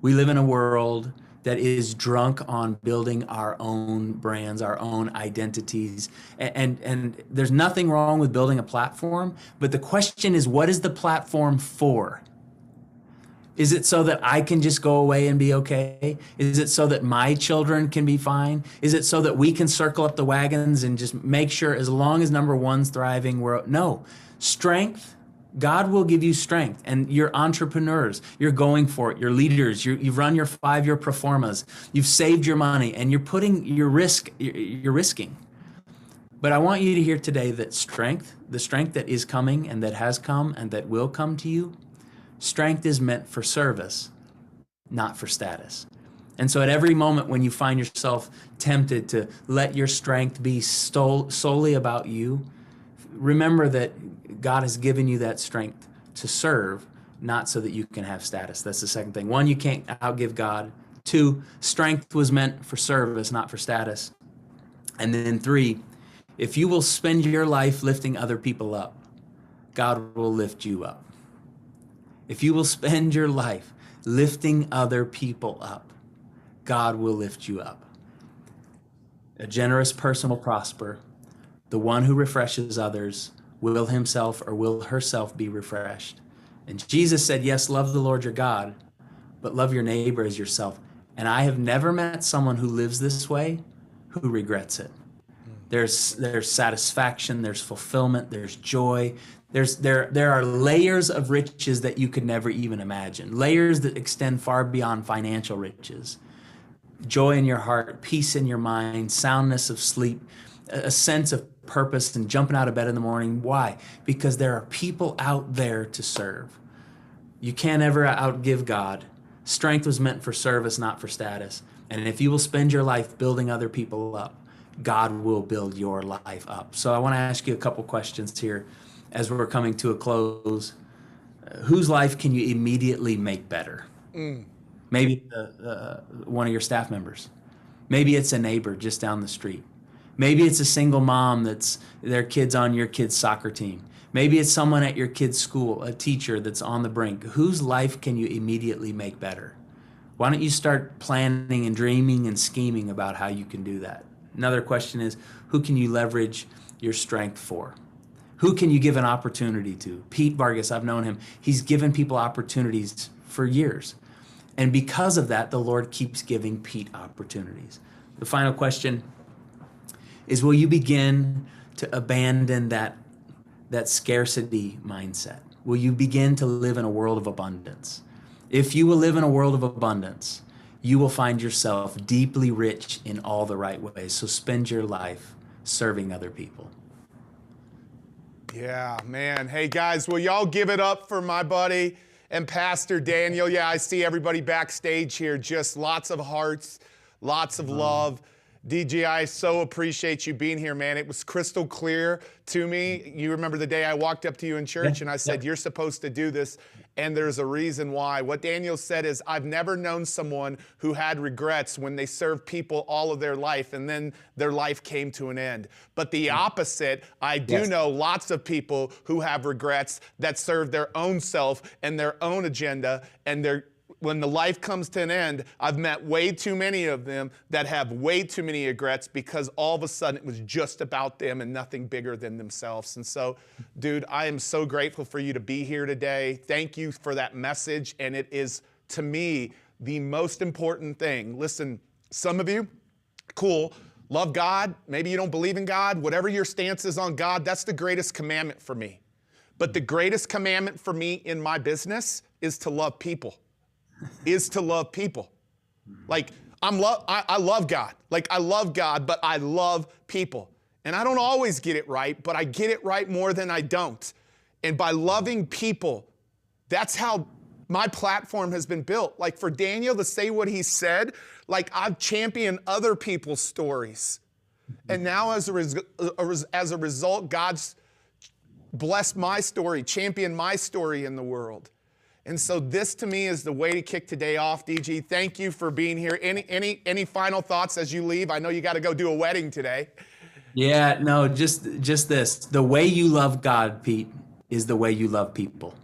We live in a world that is drunk on building our own brands, our own identities. And there's nothing wrong with building a platform, but the question is, what is the platform for? Is it so that I can just go away and be okay? Is it so that my children can be fine? Is it so that we can circle up the wagons and just make sure as long as number one's thriving, no. Strength, God will give you strength. And you're entrepreneurs. You're going for it. You're leaders. You've run your 5-year pro formas. You've saved your money, and you're risking. But I want you to hear today that strength, the strength that is coming and that has come and that will come to you, Strength is meant for service, not for status. And so at every moment when you find yourself tempted to let your strength be solely about you, remember that God has given you that strength to serve, not so that you can have status. That's the second thing. One, you can't outgive God. Two, strength was meant for service, not for status. And then three, if you will spend your life lifting other people up, God will lift you up. If you will spend your life lifting other people up, God will lift you up. A generous person will prosper. The one who refreshes others will himself or will herself be refreshed. And Jesus said, yes, love the Lord your God, but love your neighbor as yourself. And I have never met someone who lives this way who regrets it. There's satisfaction, there's fulfillment, there's joy. There are layers of riches that you could never even imagine. Layers that extend far beyond financial riches. Joy in your heart, peace in your mind, soundness of sleep, a sense of purpose and jumping out of bed in the morning. Why? Because there are people out there to serve. You can't ever outgive God. Strength was meant for service, not for status. And if you will spend your life building other people up, God will build your life up. So I want to ask you a couple questions here as we're coming to a close. Whose life can you immediately make better? Maybe one of your staff members. Maybe it's a neighbor just down the street. Maybe it's a single mom that's their kid's on your kid's soccer team. Maybe it's someone at your kid's school, a teacher that's on the brink. Whose life can you immediately make better? Why don't you start planning and dreaming and scheming about how you can do that? Another question is, who can you leverage your strength for? Who can you give an opportunity to? Pete Vargas, I've known him. He's given people opportunities for years. And because of that, the Lord keeps giving Pete opportunities. The final question is, will you begin to abandon that scarcity mindset? Will you begin to live in a world of abundance? If you will live in a world of abundance, you will find yourself deeply rich in all the right ways. So spend your life serving other people. Yeah, man. Hey, guys, will y'all give it up for my buddy and Pastor Daniel? Yeah, I see everybody backstage here. Just lots of hearts, lots of love. DJ, I so appreciate you being here, man. It was crystal clear to me. You remember the day I walked up to you in church and I said, you're supposed to do this, and there's a reason why. What Daniel said is, I've never known someone who had regrets when they served people all of their life and then their life came to an end. But the opposite, I do know lots of people who have regrets that serve their own self and their own agenda, and when the life comes to an end, I've met way too many of them that have way too many regrets because all of a sudden it was just about them and nothing bigger than themselves. And so, dude, I am so grateful for you to be here today. Thank you for that message. And it is, to me, the most important thing. Listen, some of you, cool, love God. Maybe you don't believe in God. Whatever your stance is on God, that's the greatest commandment for me. But the greatest commandment for me in my business is to love people. Like, I love God. Like, I love God, but I love people. And I don't always get it right, but I get it right more than I don't. And by loving people, that's how my platform has been built. Like, for Daniel to say what he said, like, I've championed other people's stories. And now as a result, God's blessed my story, championed my story in the world. And so this, to me, is the way to kick today off. DG, thank you for being here. Any final thoughts as you leave? I know you got to go do a wedding today. Yeah, no, just this. The way you love God, Pete, is the way you love people.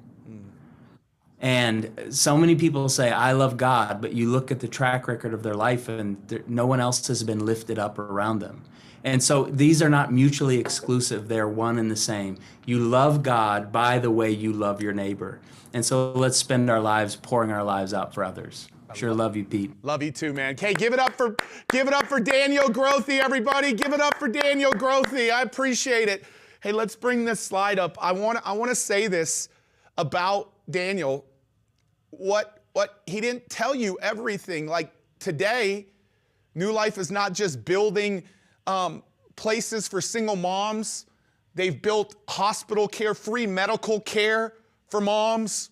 And so many people say, I love God, but you look at the track record of their life and no one else has been lifted up around them. And so these are not mutually exclusive. They're one and the same. You love God by the way you love your neighbor. And so let's spend our lives pouring our lives out for others. Sure love you, Pete. Love you too, man. Okay, give it up for Daniel Grothe, everybody. Give it up for Daniel Grothe. I appreciate it. Hey, let's bring this slide up. I want to say this about Daniel. What he didn't tell you everything. Like, today, New Life is not just building places for single moms. They've built hospital care, free medical care for moms.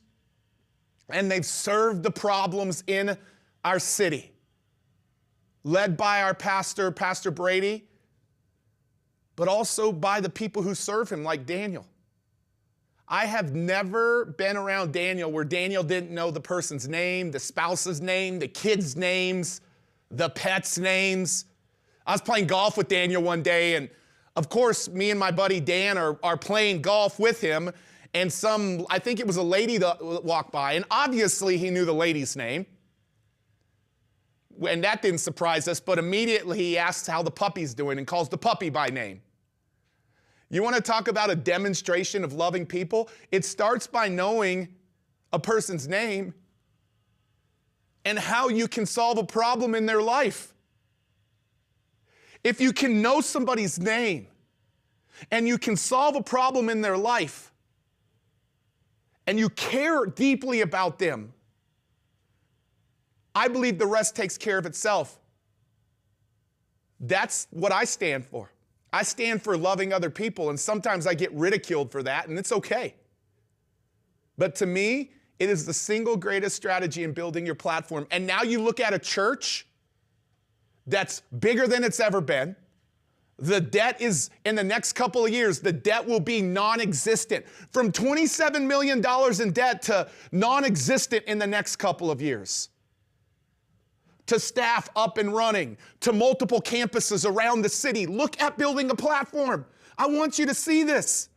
and they've served the problems in our city, led by our pastor, Pastor Brady, but also by the people who serve him, like Daniel. I have never been around Daniel where Daniel didn't know the person's name, the spouse's name, the kids' names, the pets' names. I was playing golf with Daniel one day, and of course, me and my buddy Dan are playing golf with him, and I think it was a lady that walked by, and obviously he knew the lady's name. And that didn't surprise us, but immediately he asks how the puppy's doing and calls the puppy by name. You want to talk about a demonstration of loving people? It starts by knowing a person's name and how you can solve a problem in their life. If you can know somebody's name and you can solve a problem in their life and you care deeply about them, I believe the rest takes care of itself. That's what I stand for. I stand for loving other people, and sometimes I get ridiculed for that, and it's okay. But to me, it is the single greatest strategy in building your platform. And now you look at a church that's bigger than it's ever been. The debt is, in the next couple of years, the debt will be non-existent. From $27 million in debt to non-existent in the next couple of years. To staff up and running, to multiple campuses around the city. Look at building a platform. I want you to see this.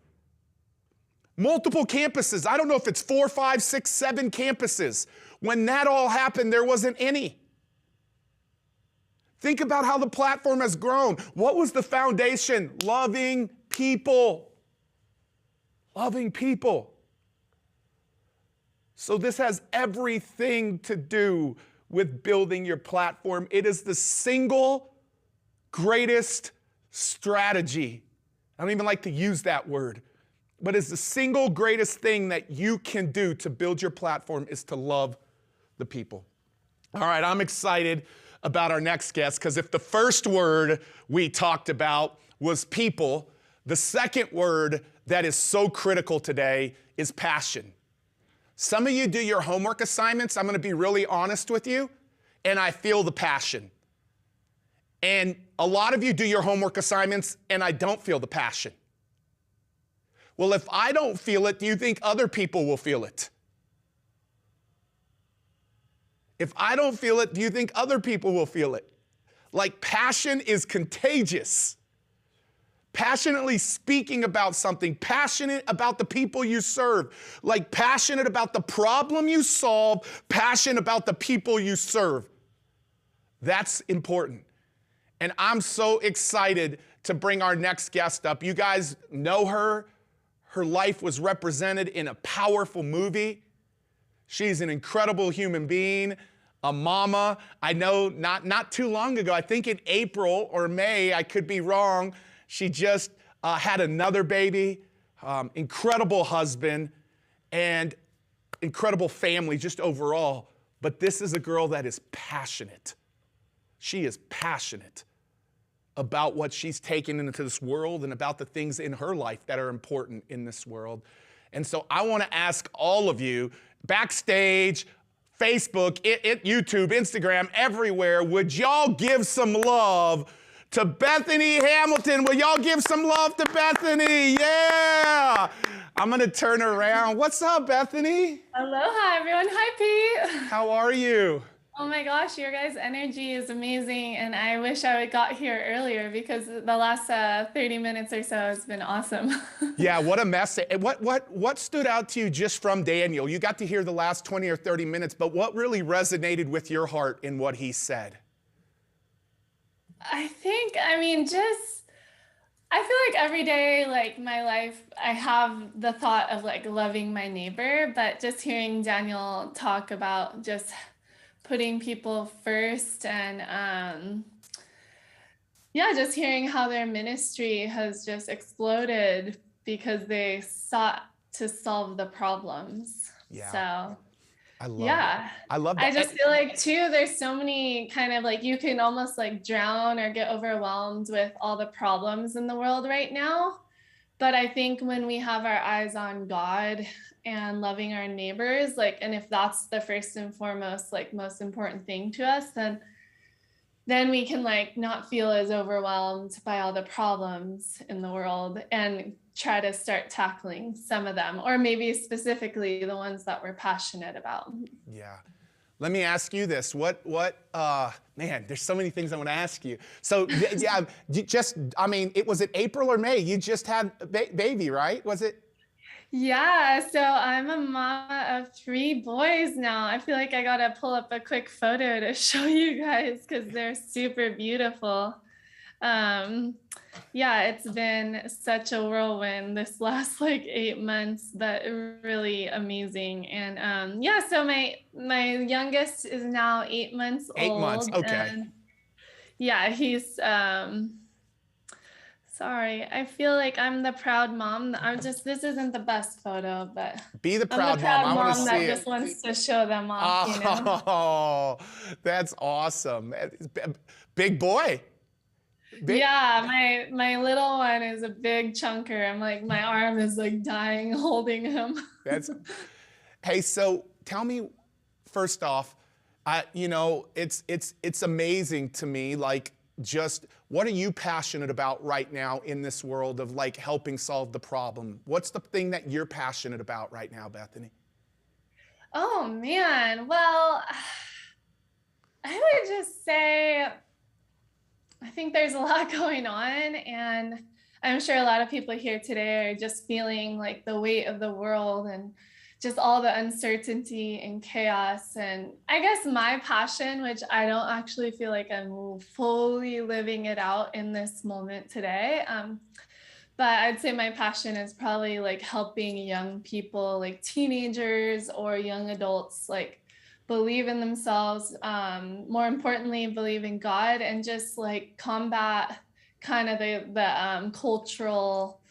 Multiple campuses. I don't know if it's 4, 5, 6, 7 campuses. When that all happened, there wasn't any. Think about how the platform has grown. What was the foundation? Loving people. Loving people. So this has everything to do with building your platform. It is the single greatest strategy. I don't even like to use that word, but it's the single greatest thing that you can do to build your platform is to love the people. All right, I'm excited about our next guest because if the first word we talked about was people, the second word that is so critical today is passion. Some of you do your homework assignments, I'm gonna be really honest with you, and I feel the passion. And a lot of you do your homework assignments and I don't feel the passion. Well, if I don't feel it, do you think other people will feel it? If I don't feel it, do you think other people will feel it? Like passion is contagious. Passionately speaking about something, passionate about the people you serve, like passionate about the problem you solve, passionate about the people you serve. That's important. And I'm so excited to bring our next guest up. You guys know her. Her life was represented in a powerful movie. She's an incredible human being, a mama. I know not too long ago, I think in April or May, I could be wrong, she just had another baby, incredible husband, and incredible family just overall. But this is a girl that is passionate. She is passionate about what she's taken into this world and about the things in her life that are important in this world. And so I want to ask all of you, backstage, Facebook, YouTube, Instagram, everywhere, would y'all give some love to Bethany Hamilton? Will y'all give some love to Bethany? Yeah! I'm gonna turn around. What's up, Bethany? Aloha, everyone. Hi, Pete. How are you? Oh my gosh, your guys' energy is amazing, and I wish I would got here earlier because the last 30 minutes or so has been awesome. Yeah, what a mess. What stood out to you just from Daniel? You got to hear the last 20 or 30 minutes, but what really resonated with your heart in what he said? I feel like every day, like my life, I have the thought of like loving my neighbor, but just hearing Daniel talk about just putting people first and just hearing how their ministry has just exploded because they sought to solve the problems. Yeah. So I love that. I love that. I just feel like too, there's so many kind of like, you can almost like drown or get overwhelmed with all the problems in the world right now. But I think when we have our eyes on God and loving our neighbors, like, and if that's the first and foremost, like, most important thing to us, then we can like not feel as overwhelmed by all the problems in the world and try to start tackling some of them, or maybe specifically the ones that we're passionate about. Yeah. Let me ask you this. Man, there's so many things I want to ask you. So, yeah, was it April or May? You just had a baby, right? Was it? Yeah, so I'm a mama of 3 boys now. I feel like I gotta pull up a quick photo to show you guys because they're super beautiful. Um, yeah, it's been such a whirlwind this last like 8 months, but really amazing. And yeah, so my youngest is now 8 months 8 old. months, okay. And yeah, he's sorry, I feel like I'm the proud mom. This isn't the best photo, but be the I'm proud the proud mom. I want to mom see that it. just wants to show them off, you know? Oh, that's awesome. Big boy. Yeah, my little one is a big chunker. I'm like, my arm is like dying holding him. Hey, so tell me, first off, it's amazing to me, like, just what are you passionate about right now in this world of like helping solve the problem? What's the thing that you're passionate about right now, Bethany? Oh man, well, I would just say I think there's a lot going on, and I'm sure a lot of people here today are just feeling like the weight of the world and just all the uncertainty and chaos. And I guess my passion, which I don't actually feel like I'm fully living it out in this moment today, but I'd say my passion is probably like helping young people, like teenagers or young adults, like believe in themselves, more importantly, believe in God, and just like combat kind of the cultural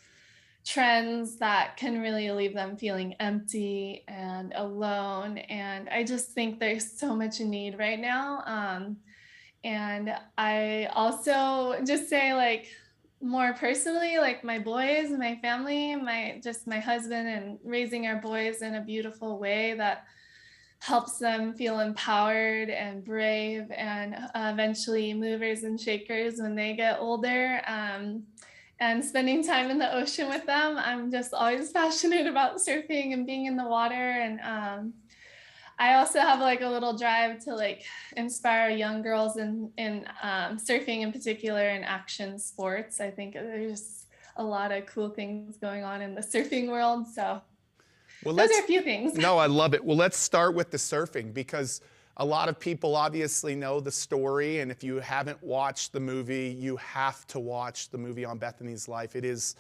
trends that can really leave them feeling empty and alone. And I just think there's so much need right now. And I also just say, like, more personally, like my boys, my family, my husband, and raising our boys in a beautiful way that helps them feel empowered and brave and eventually movers and shakers when they get older. And spending time in the ocean with them. I'm just always passionate about surfing and being in the water. And I also have like a little drive to like inspire young girls in surfing in particular, and action sports. I think there's a lot of cool things going on in the surfing world. So those are a few things. No, I love it. Well, let's start with the surfing, because a lot of people obviously know the story, and if you haven't watched the movie, you have to watch the movie on Bethany's life. It is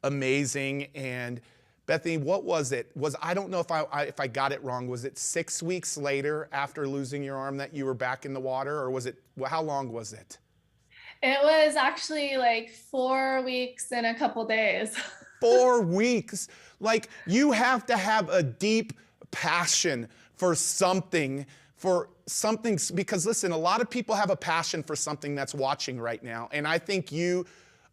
amazing. And Bethany, what was it? I don't know if I got it wrong. Was it 6 weeks later after losing your arm that you were back in the water, or was it? How long was it? It was actually like 4 weeks and a couple days. 4 weeks. Like, you have to have a deep passion for something, because listen, a lot of people have a passion for something that's watching right now. And I think you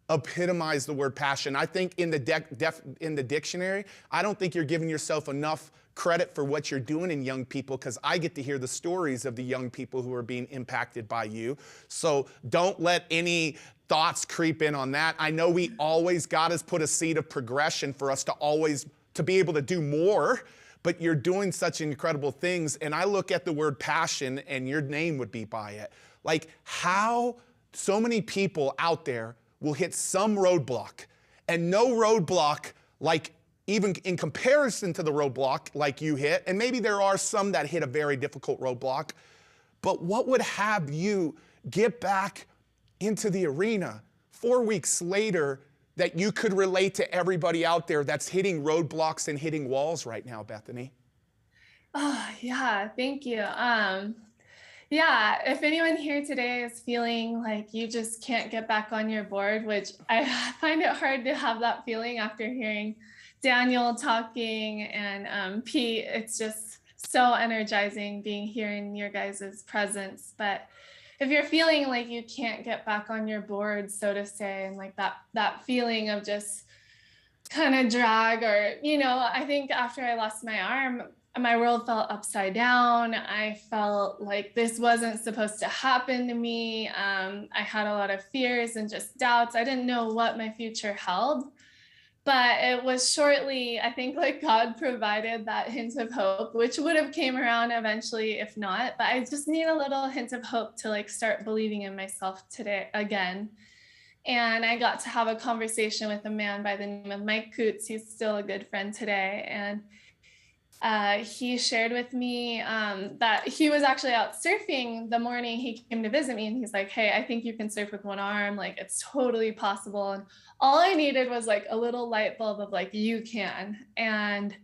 epitomize the word passion. I think in the dictionary, I don't think you're giving yourself enough credit for what you're doing in young people, because I get to hear the stories of the young people who are being impacted by you. So don't let any thoughts creep in on that. I know God has put a seed of progression for us to be able to do more, but you're doing such incredible things. And I look at the word passion, and your name would be by it. Like, how so many people out there will hit some roadblock, and no roadblock, like, even in comparison to the roadblock like you hit, and maybe there are some that hit a very difficult roadblock, but what would have you get back into the arena 4 weeks later that you could relate to everybody out there that's hitting roadblocks and hitting walls right now, Bethany? Oh, yeah, thank you. Yeah, if anyone here today is feeling like you just can't get back on your board, which I find it hard to have that feeling after hearing Daniel talking and Pete, it's just so energizing being here in your guys' presence. But if you're feeling like you can't get back on your board, so to say, and like that feeling of just kind of drag, or, I think after I lost my arm, my world felt upside down. I felt like this wasn't supposed to happen to me. I had a lot of fears and just doubts. I didn't know what my future held. But it was shortly, I think, like God provided that hint of hope, which would have came around eventually if not. But I just need a little hint of hope to like start believing in myself today again. And I got to have a conversation with a man by the name of Mike Coots. He's still a good friend today. And he shared with me that he was actually out surfing the morning he came to visit me. And he's like, hey, I think you can surf with one arm. Like, it's totally possible. And all I needed was like a little light bulb of like, you can. And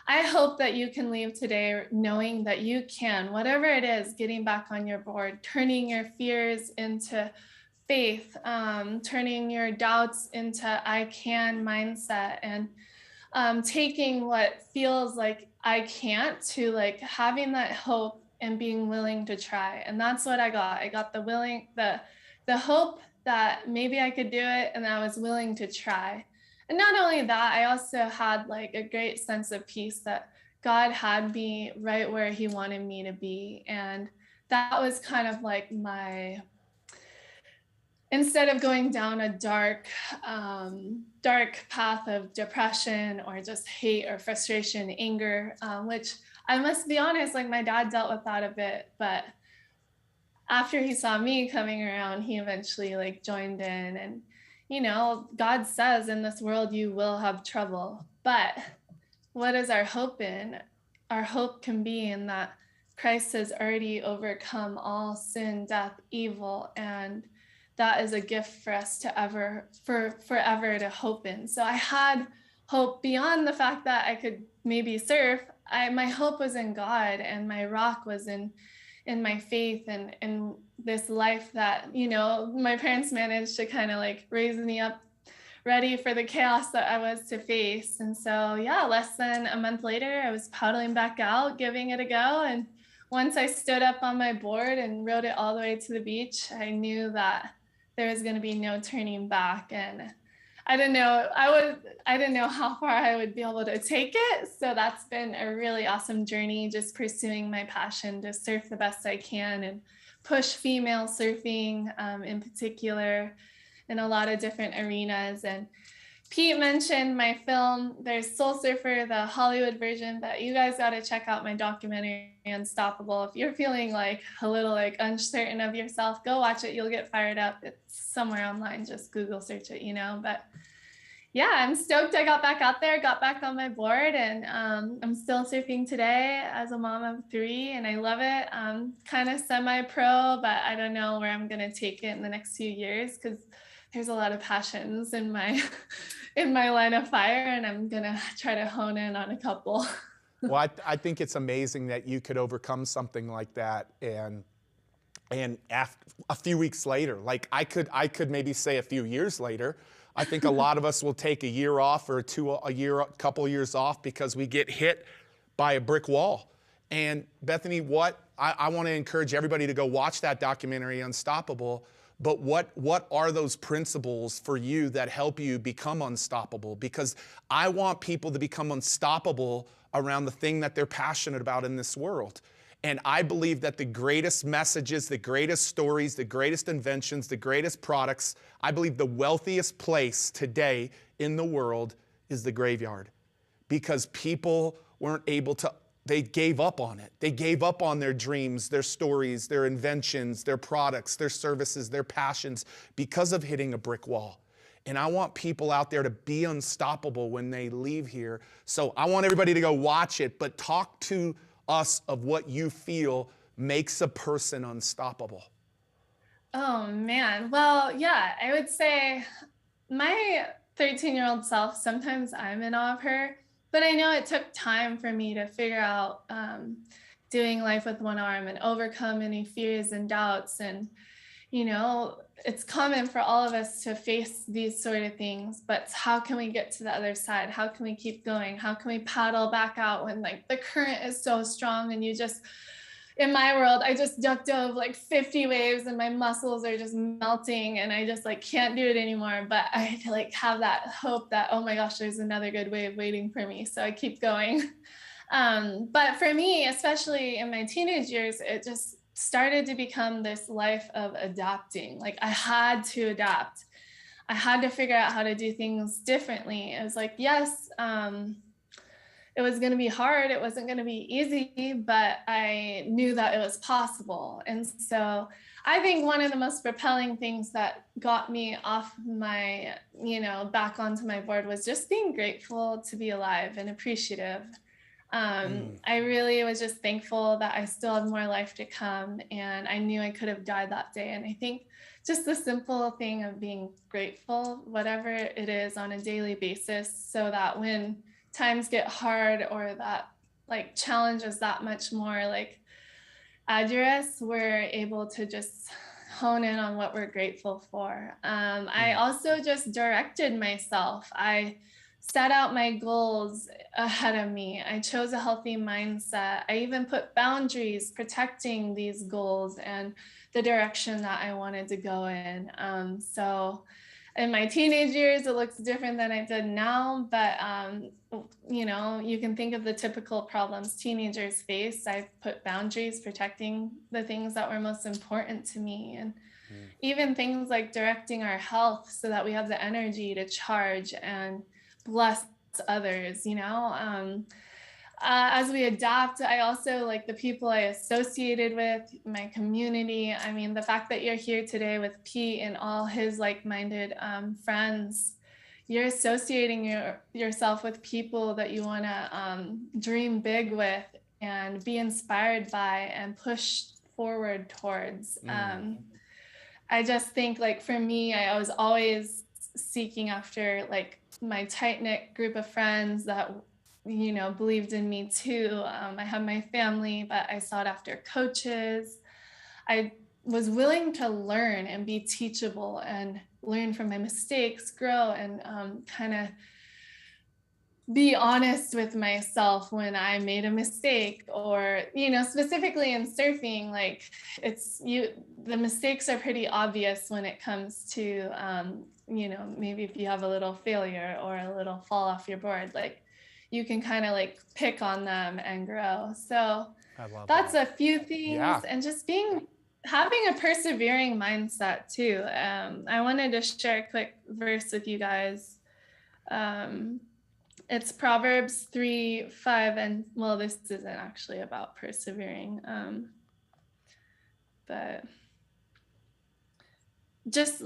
I hope that you can leave today knowing that you can, whatever it is, getting back on your board, turning your fears into faith, turning your doubts into I can mindset, and taking what feels like I can't to like having that hope and being willing to try. And that's what I got. I got the hope that maybe I could do it, and I was willing to try. And not only that, I also had like a great sense of peace that God had me right where he wanted me to be. And that was kind of like instead of going down a dark path of depression or just hate or frustration, anger, which I must be honest, like my dad dealt with that a bit, but after he saw me coming around, he eventually like joined in. And, God says in this world, you will have trouble, but what is our hope in? Our hope can be in that Christ has already overcome all sin, death, evil, and that is a gift for us to forever to hope in. So I had hope beyond the fact that I could maybe surf. My hope was in God, and my rock was in my faith and in this life that, my parents managed to kind of like raise me up ready for the chaos that I was to face. And so, yeah, less than a month later, I was paddling back out, giving it a go. And once I stood up on my board and rode it all the way to the beach, I knew that there was going to be no turning back. And I didn't know how far I would be able to take it. So that's been a really awesome journey, just pursuing my passion to surf the best I can and push female surfing in particular in a lot of different arenas. And Pete mentioned my film. There's Soul Surfer, the Hollywood version, but you guys got to check out my documentary, Unstoppable. If you're feeling like a little like uncertain of yourself, go watch it. You'll get fired up. It's somewhere online. Just Google search it, But yeah, I'm stoked I got back out there, got back on my board, and I'm still surfing today as a mom of 3, and I love it. Kind of semi-pro, but I don't know where I'm going to take it in the next few years because there's a lot of passions in my line of fire, and I'm gonna try to hone in on a couple. Well, I think it's amazing that you could overcome something like that, and after a few weeks later, like I could maybe say a few years later. I think a lot of us will take a year off or a couple years off because we get hit by a brick wall. And Bethany, I want to encourage everybody to go watch that documentary, Unstoppable. But what are those principles for you that help you become unstoppable? Because I want people to become unstoppable around the thing that they're passionate about in this world. And I believe that the greatest messages, the greatest stories, the greatest inventions, the greatest products, I believe the wealthiest place today in the world is the graveyard. Because people weren't able to, they gave up on it. They gave up on their dreams, their stories, their inventions, their products, their services, their passions because of hitting a brick wall. And I want people out there to be unstoppable when they leave here. So I want everybody to go watch it, but talk to us of what you feel makes a person unstoppable. Oh man. Well, yeah, I would say my 13-year-old self, sometimes I'm in awe of her, but I know it took time for me to figure out doing life with one arm and overcome any fears and doubts. And, it's common for all of us to face these sort of things, but how can we get to the other side? How can we keep going? How can we paddle back out when like the current is so strong and you just in my world, I just duck dove like 50 waves and my muscles are just melting and I just like can't do it anymore. But I like have that hope that, oh my gosh, there's another good wave waiting for me. So I keep going. But for me, especially in my teenage years, it just started to become this life of adapting. Like I had to adapt. I had to figure out how to do things differently. It was like, yes, it was going to be hard. It wasn't going to be easy, but I knew that it was possible. And so I think one of the most propelling things that got me off my, back onto my board was just being grateful to be alive and appreciative. I really was just thankful that I still have more life to come, and I knew I could have died that day. And I think just the simple thing of being grateful, whatever it is on a daily basis, so that when times get hard or that like challenge is that much more like arduous, we're able to just hone in on what we're grateful for. I also just directed myself. I set out my goals ahead of me. I chose a healthy mindset. I even put boundaries protecting these goals and the direction that I wanted to go in. So in my teenage years, it looks different than it did now, but you can think of the typical problems teenagers face. I put boundaries protecting the things that were most important to me, and even things like directing our health so that we have the energy to charge and bless others. As we adapt, I also like the people I associated with, my community. I mean, the fact that you're here today with Pete and all his like-minded friends, you're associating yourself with people that you want to dream big with and be inspired by and push forward towards. I just think like for me, I was always seeking after like my tight-knit group of friends that believed in me too. I had my family, but I sought after coaches. I was willing to learn and be teachable and learn from my mistakes, grow, and kind of be honest with myself when I made a mistake, or, specifically in surfing, like the mistakes are pretty obvious when it comes to, maybe if you have a little failure or a little fall off your board, like you can kind of like pick on them and grow. So that's a few things. And just having a persevering mindset too. I wanted to share a quick verse with you guys. It's Proverbs 3:5, and well, this isn't actually about persevering, but just,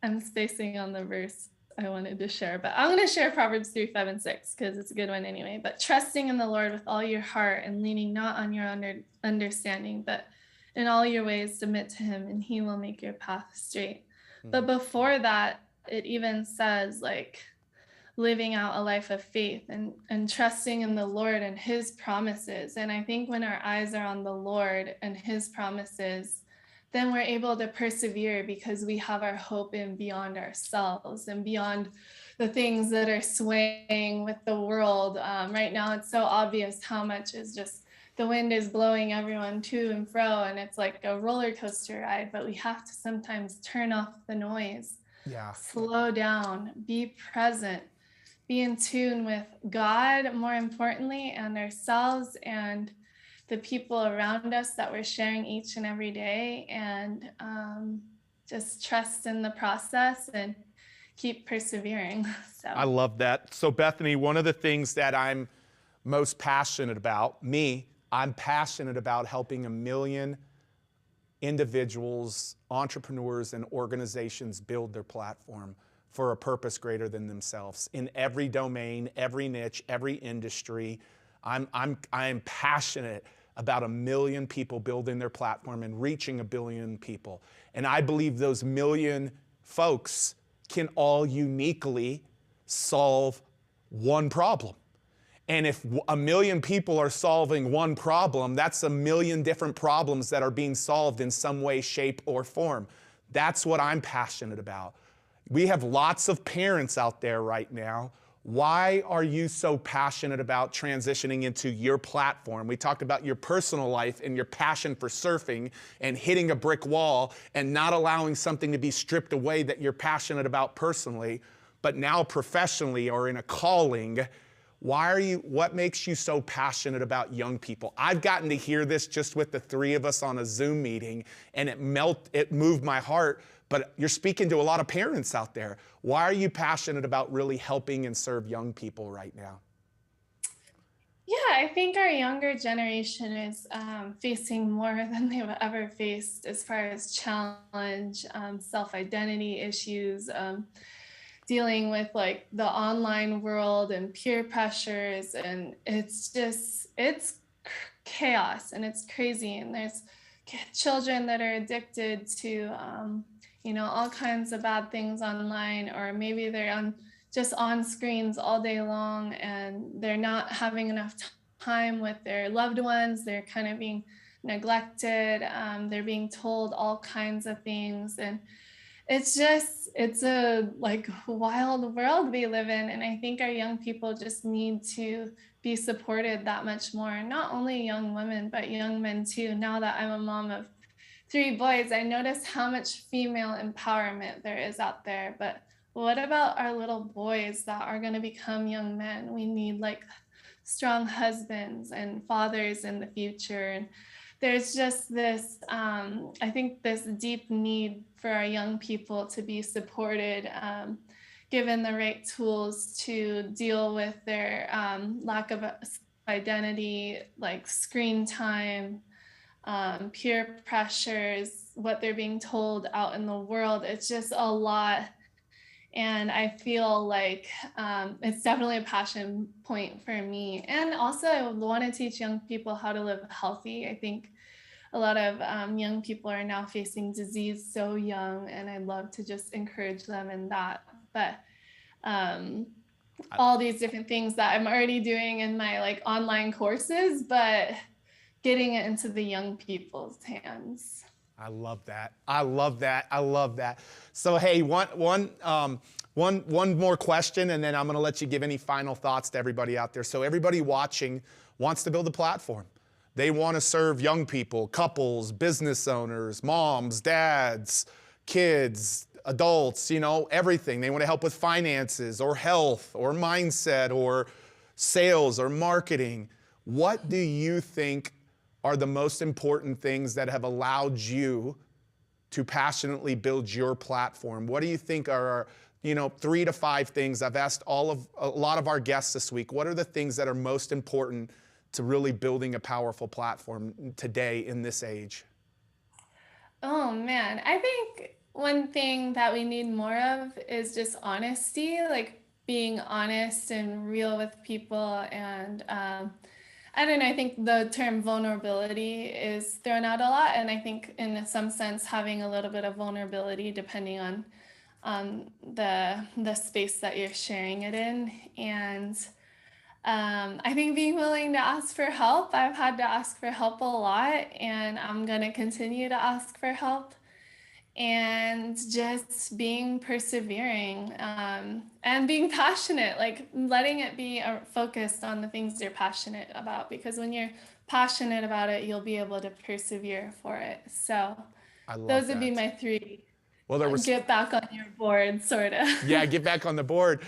I'm spacing on the verse I wanted to share, but I'm going to share Proverbs 3:5 and 6 because it's a good one anyway. But trusting in the Lord with all your heart and leaning not on your understanding, but in all your ways submit to him, and he will make your path straight. But before that, it even says like living out a life of faith and trusting in the Lord and his promises. And I think when our eyes are on the Lord and his promises, then we're able to persevere because we have our hope in beyond ourselves and beyond the things that are swaying with the world. Right now, it's so obvious how much is just the wind is blowing everyone to and fro, and it's like a roller coaster ride, but we have to sometimes turn off the noise, slow down, be present, be in tune with God, more importantly, and ourselves and the people around us that we're sharing each and every day, and just trust in the process and keep persevering. So I love that. So Bethany, one of the things that I'm most passionate about, I'm passionate about helping 1 million individuals, entrepreneurs, and organizations build their platform for a purpose greater than themselves in every domain, every niche, every industry. I'm passionate about 1 million people building their platform and reaching 1 billion people. And I believe those 1 million folks can all uniquely solve one problem. And if 1 million people are solving one problem, that's 1 million different problems that are being solved in some way, shape, or form. That's what I'm passionate about. We have lots of parents out there right now Why are you so passionate about transitioning into your platform? We talked about your personal life and your passion for surfing and hitting a brick wall and not allowing something to be stripped away that you're passionate about personally, but now professionally or in a calling. What makes you so passionate about young people? I've gotten to hear this just with the three of us on a Zoom meeting, and it moved my heart. But you're speaking to a lot of parents out there. Why are you passionate about really helping and serve young people right now? Yeah, I think our younger generation is facing more than they've ever faced as far as challenge, self-identity issues, dealing with like the online world and peer pressures. And it's chaos and it's crazy. And there's children that are addicted to, all kinds of bad things online, or maybe they're just on screens all day long and they're not having enough time with their loved ones. They're kind of being neglected. They're being told all kinds of things. And it's a like wild world we live in. And I think our young people just need to be supported that much more. Not only young women, but young men too. Now that I'm a mom of 3 boys, I notice how much female empowerment there is out there. But what about our little boys that are going to become young men? We need like strong husbands and fathers in the future. And there's just this, I think this deep need for our young people to be supported, given the right tools to deal with their lack of identity, like screen time, peer pressures, what they're being told out in the world. It's just a lot. And I feel like it's definitely a passion point for me. And also I want to teach young people how to live healthy. I think a lot of young people are now facing disease so young, and I'd love to just encourage them in that. But all these different things that I'm already doing in my like online courses, but getting it into the young people's hands. I love that. I love that. I love that. So, hey, one more question, and then I'm going to let you give any final thoughts to everybody out there. So everybody watching wants to build a platform. They want to serve young people, couples, business owners, moms, dads, kids, adults, everything. They want to help with finances or health or mindset or sales or marketing. What do you think are the most important things that have allowed you to passionately build your platform? What do you think are 3 to 5 things? I've asked a lot of our guests this week, what are the things that are most important to really building a powerful platform today in this age? Oh man, I think one thing that we need more of is just honesty, like being honest and real with people. And I don't know, I think the term vulnerability is thrown out a lot. And I think in some sense, having a little bit of vulnerability depending on the space that you're sharing it in. And I think being willing to ask for help. I've had to ask for help a lot, and I'm going to continue to ask for help. And just being persevering and being passionate, like letting it be focused on the things you're passionate about, because when you're passionate about it, you'll be able to persevere for it. So those would be my 3. Well, get back on your board, sort of. Yeah, get back on the board.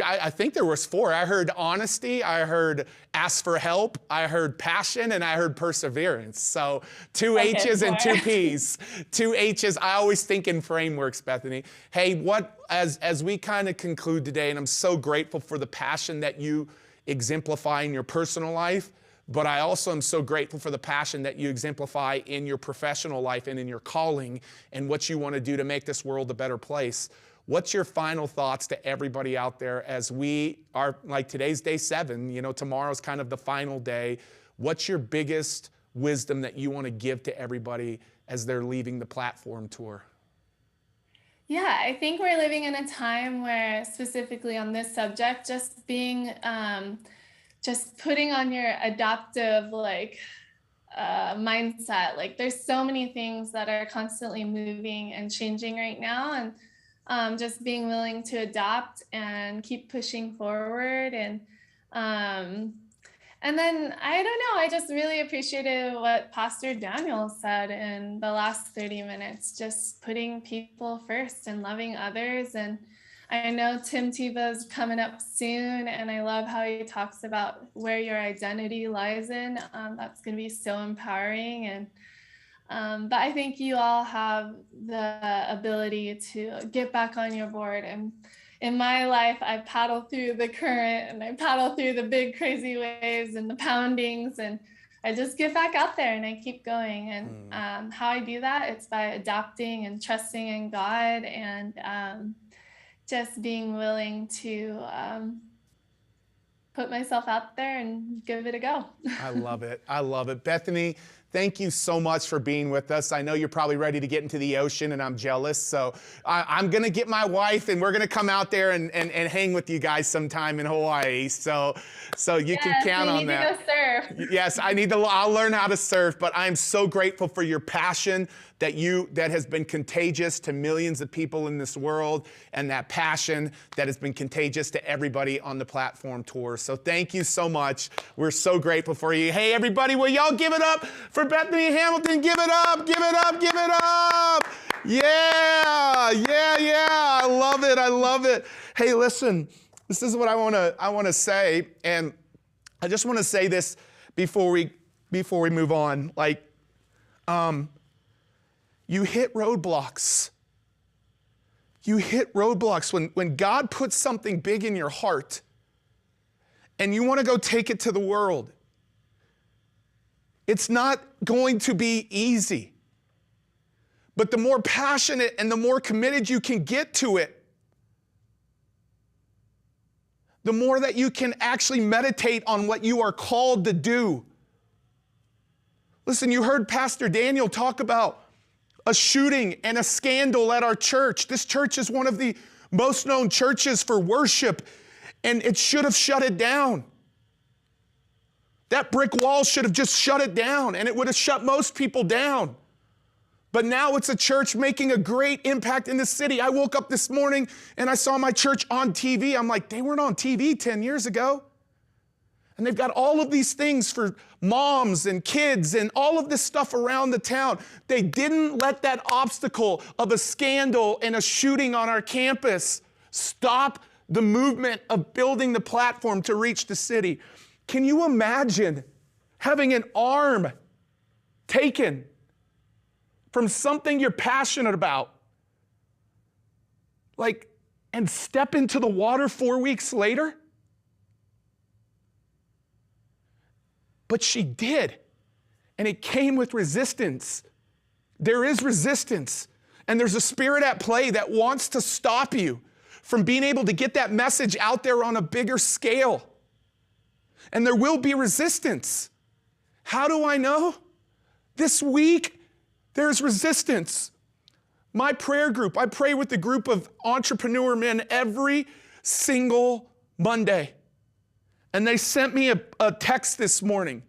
I think there was 4. I heard honesty, I heard ask for help, I heard passion, and I heard perseverance. So 2 H's and 2 P's. 2 H's. I always think in frameworks, Bethany. Hey, as we kind of conclude today, and I'm so grateful for the passion that you exemplify in your personal life, but I also am so grateful for the passion that you exemplify in your professional life and in your calling and what you want to do to make this world a better place. What's your final thoughts to everybody out there as we are, like today's day 7, tomorrow's kind of the final day. What's your biggest wisdom that you want to give to everybody as they're leaving the platform tour? Yeah, I think we're living in a time where, specifically on this subject, just being just putting on your adaptive mindset. Like there's so many things that are constantly moving and changing right now. just being willing to adapt and keep pushing forward. And then, I don't know, I just really appreciated what Pastor Daniel said in the last 30 minutes, just putting people first and loving others. And I know Tim Tebow's coming up soon, and I love how he talks about where your identity lies in. That's going to be so empowering. And but I think you all have the ability to get back on your board. And in my life, I paddle through the current and I paddle through the big crazy waves and the poundings, and I just get back out there and I keep going. And how I do that, it's by adapting and trusting in God, and just being willing to put myself out there and give it a go. I love it. I love it. Bethany, thank you so much for being with us. I know you're probably ready to get into the ocean, and I'm jealous. So I'm going to get my wife, and we're going to come out there and hang with you guys sometime in Hawaii. So you can count on that. You need to go surf. Yes, I'll learn how to surf, but I'm so grateful for your passion that has been contagious to millions of people in this world, and that passion that has been contagious to everybody on the platform tour. So thank you so much. We're so grateful for you. Hey, everybody, will y'all give it up for Bethany Hamilton? Give it up, give it up, give it up. Yeah. I love it. I love it. Hey, listen, this is what I want to say, and I just want to say this before we move on. You hit roadblocks. You hit roadblocks when God puts something big in your heart and you want to go take it to the world. It's not going to be easy. But the more passionate and the more committed you can get to it, the more that you can actually meditate on what you are called to do. Listen, you heard Pastor Daniel talk about a shooting and a scandal at our church. This church is one of the most known churches for worship, and it should have shut it down. That brick wall should have just shut it down, and it would have shut most people down. But now it's a church making a great impact in the city. I woke up this morning and I saw my church on TV. I'm like, they weren't on TV 10 years ago. And they've got all of these things for moms and kids and all of this stuff around the town. They didn't let that obstacle of a scandal and a shooting on our campus stop the movement of building the platform to reach the city. Can you imagine having an arm taken from something you're passionate about, and step into the water 4 weeks later? But she did, and it came with resistance. There is resistance, and there's a spirit at play that wants to stop you from being able to get that message out there on a bigger scale. And there will be resistance. How do I know? This week, there's resistance. My prayer group, I pray with a group of entrepreneur men every single Monday. And they sent me a text this morning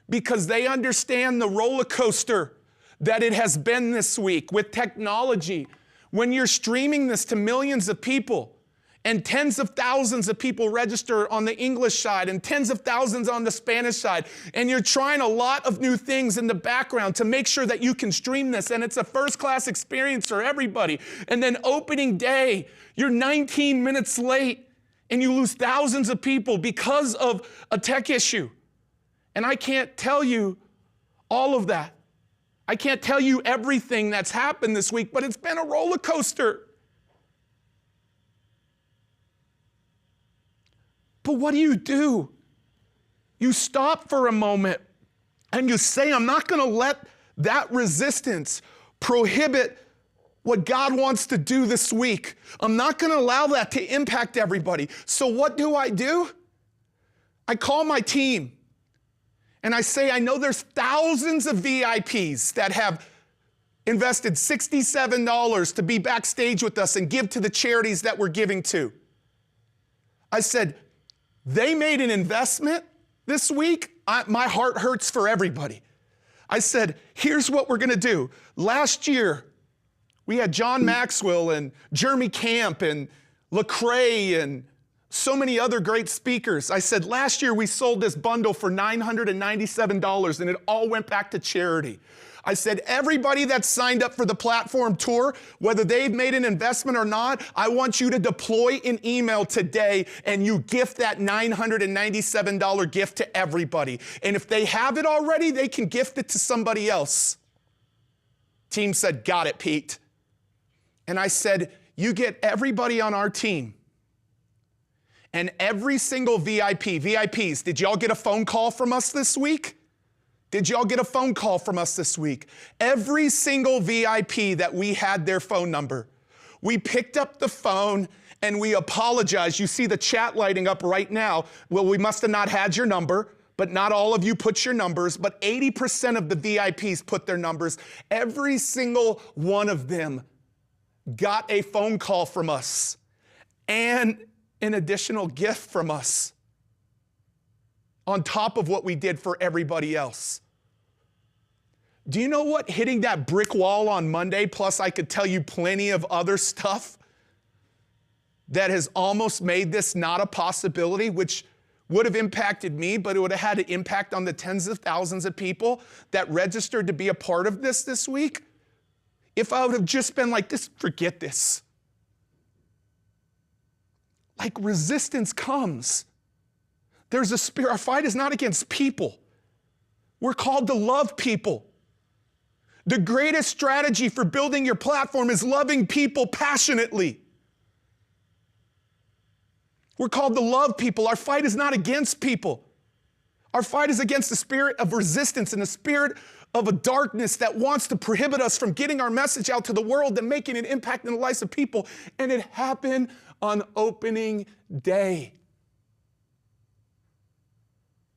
because they understand the roller coaster that it has been this week with technology. When you're streaming this to millions of people and tens of thousands of people register on the English side and tens of thousands on the Spanish side, and you're trying a lot of new things in the background to make sure that you can stream this, and it's a first-class experience for everybody. And then opening day, you're 19 minutes late, and you lose thousands of people because of a tech issue. And I can't tell you all of that. I can't tell you everything that's happened this week, but it's been a roller coaster. But what do? You stop for a moment and you say, I'm not going to let that resistance prohibit what God wants to do this week. I'm not going to allow that to impact everybody. So what do? I call my team and I say, I know there's thousands of VIPs that have invested $67 to be backstage with us and give to the charities that we're giving to. I said, they made an investment this week. My heart hurts for everybody. I said, here's what we're going to do. Last year, We had John Maxwell and Jeremy Camp and Lecrae and so many other great speakers. I said, last year we sold this bundle for $997 and it all went back to charity. I said, everybody that signed up for the platform tour, whether they've made an investment or not, I want you to deploy an email today and you gift that $997 gift to everybody. And if they have it already, they can gift it to somebody else. Team said, got it, Pete. And I said, you get everybody on our team. And every single VIPs, did y'all get a phone call from us this week? Did y'all get a phone call from us this week? Every single VIP that we had their phone number, we picked up the phone and we apologized. You see the chat lighting up right now. Well, we must have not had your number, but not all of you put your numbers, but 80% of the VIPs put their numbers. Every single one of them got a phone call from us and an additional gift from us on top of what we did for everybody else. Do you know what hitting that brick wall on Monday, plus I could tell you plenty of other stuff that has almost made this not a possibility, which would have impacted me, but it would have had an impact on the tens of thousands of people that registered to be a part of this week? If I would have just been like this, forget this. Like resistance comes. There's a spirit. Our fight is not against people. We're called to love people. The greatest strategy for building your platform is loving people passionately. We're called to love people. Our fight is not against people. Our fight is against the spirit of resistance and the spirit of a darkness that wants to prohibit us from getting our message out to the world and making an impact in the lives of people. And it happened on opening day.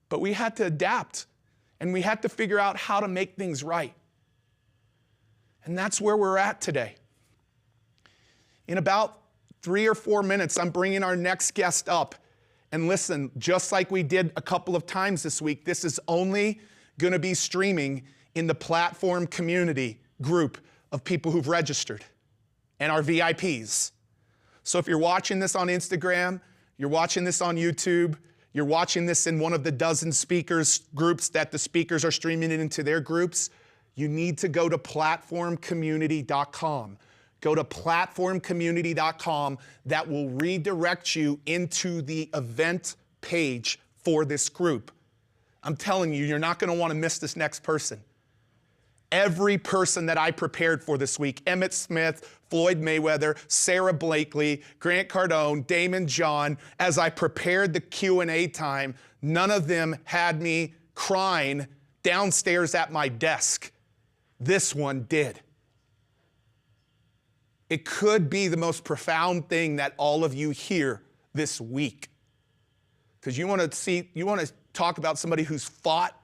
But we had to adapt and we had to figure out how to make things right. And that's where we're at today. In about 3 or 4 minutes, I'm bringing our next guest up. And listen, just like we did a couple of times this week, this is only going to be streaming in the platform community group of people who've registered and our VIPs. So if you're watching this on Instagram, you're watching this on YouTube, you're watching this in one of the dozen speakers groups that the speakers are streaming it into their groups, you need to go to platformcommunity.com. Go to platformcommunity.com. That will redirect you into the event page for this group. I'm telling you, you're not going to want to miss this next person. Every person that I prepared for this week, Emmitt Smith, Floyd Mayweather, Sarah Blakely, Grant Cardone, Damon John, as I prepared the Q&A time, none of them had me crying downstairs at my desk. This one did. It could be the most profound thing that all of you hear this week. Because you want to talk about somebody who's fought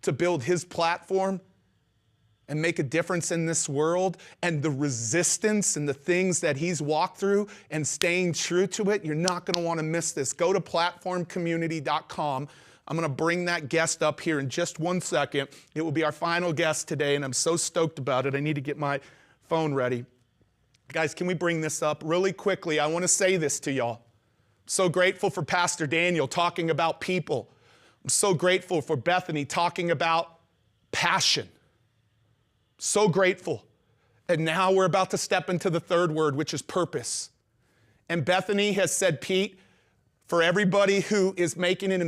to build his platform and make a difference in this world, and the resistance and the things that he's walked through and staying true to it. You're not going to want to miss this. Go to platformcommunity.com. I'm going to bring that guest up here in just 1 second. It will be our final guest today, and I'm so stoked about it. I need to get my phone ready. Guys, can we bring this up really quickly? I want to say this to y'all. I'm so grateful for Pastor Daniel talking about people. I'm so grateful for Bethany talking about passion. So grateful. And now we're about to step into the third word, which is purpose. And Bethany has said, Pete, for everybody who is making an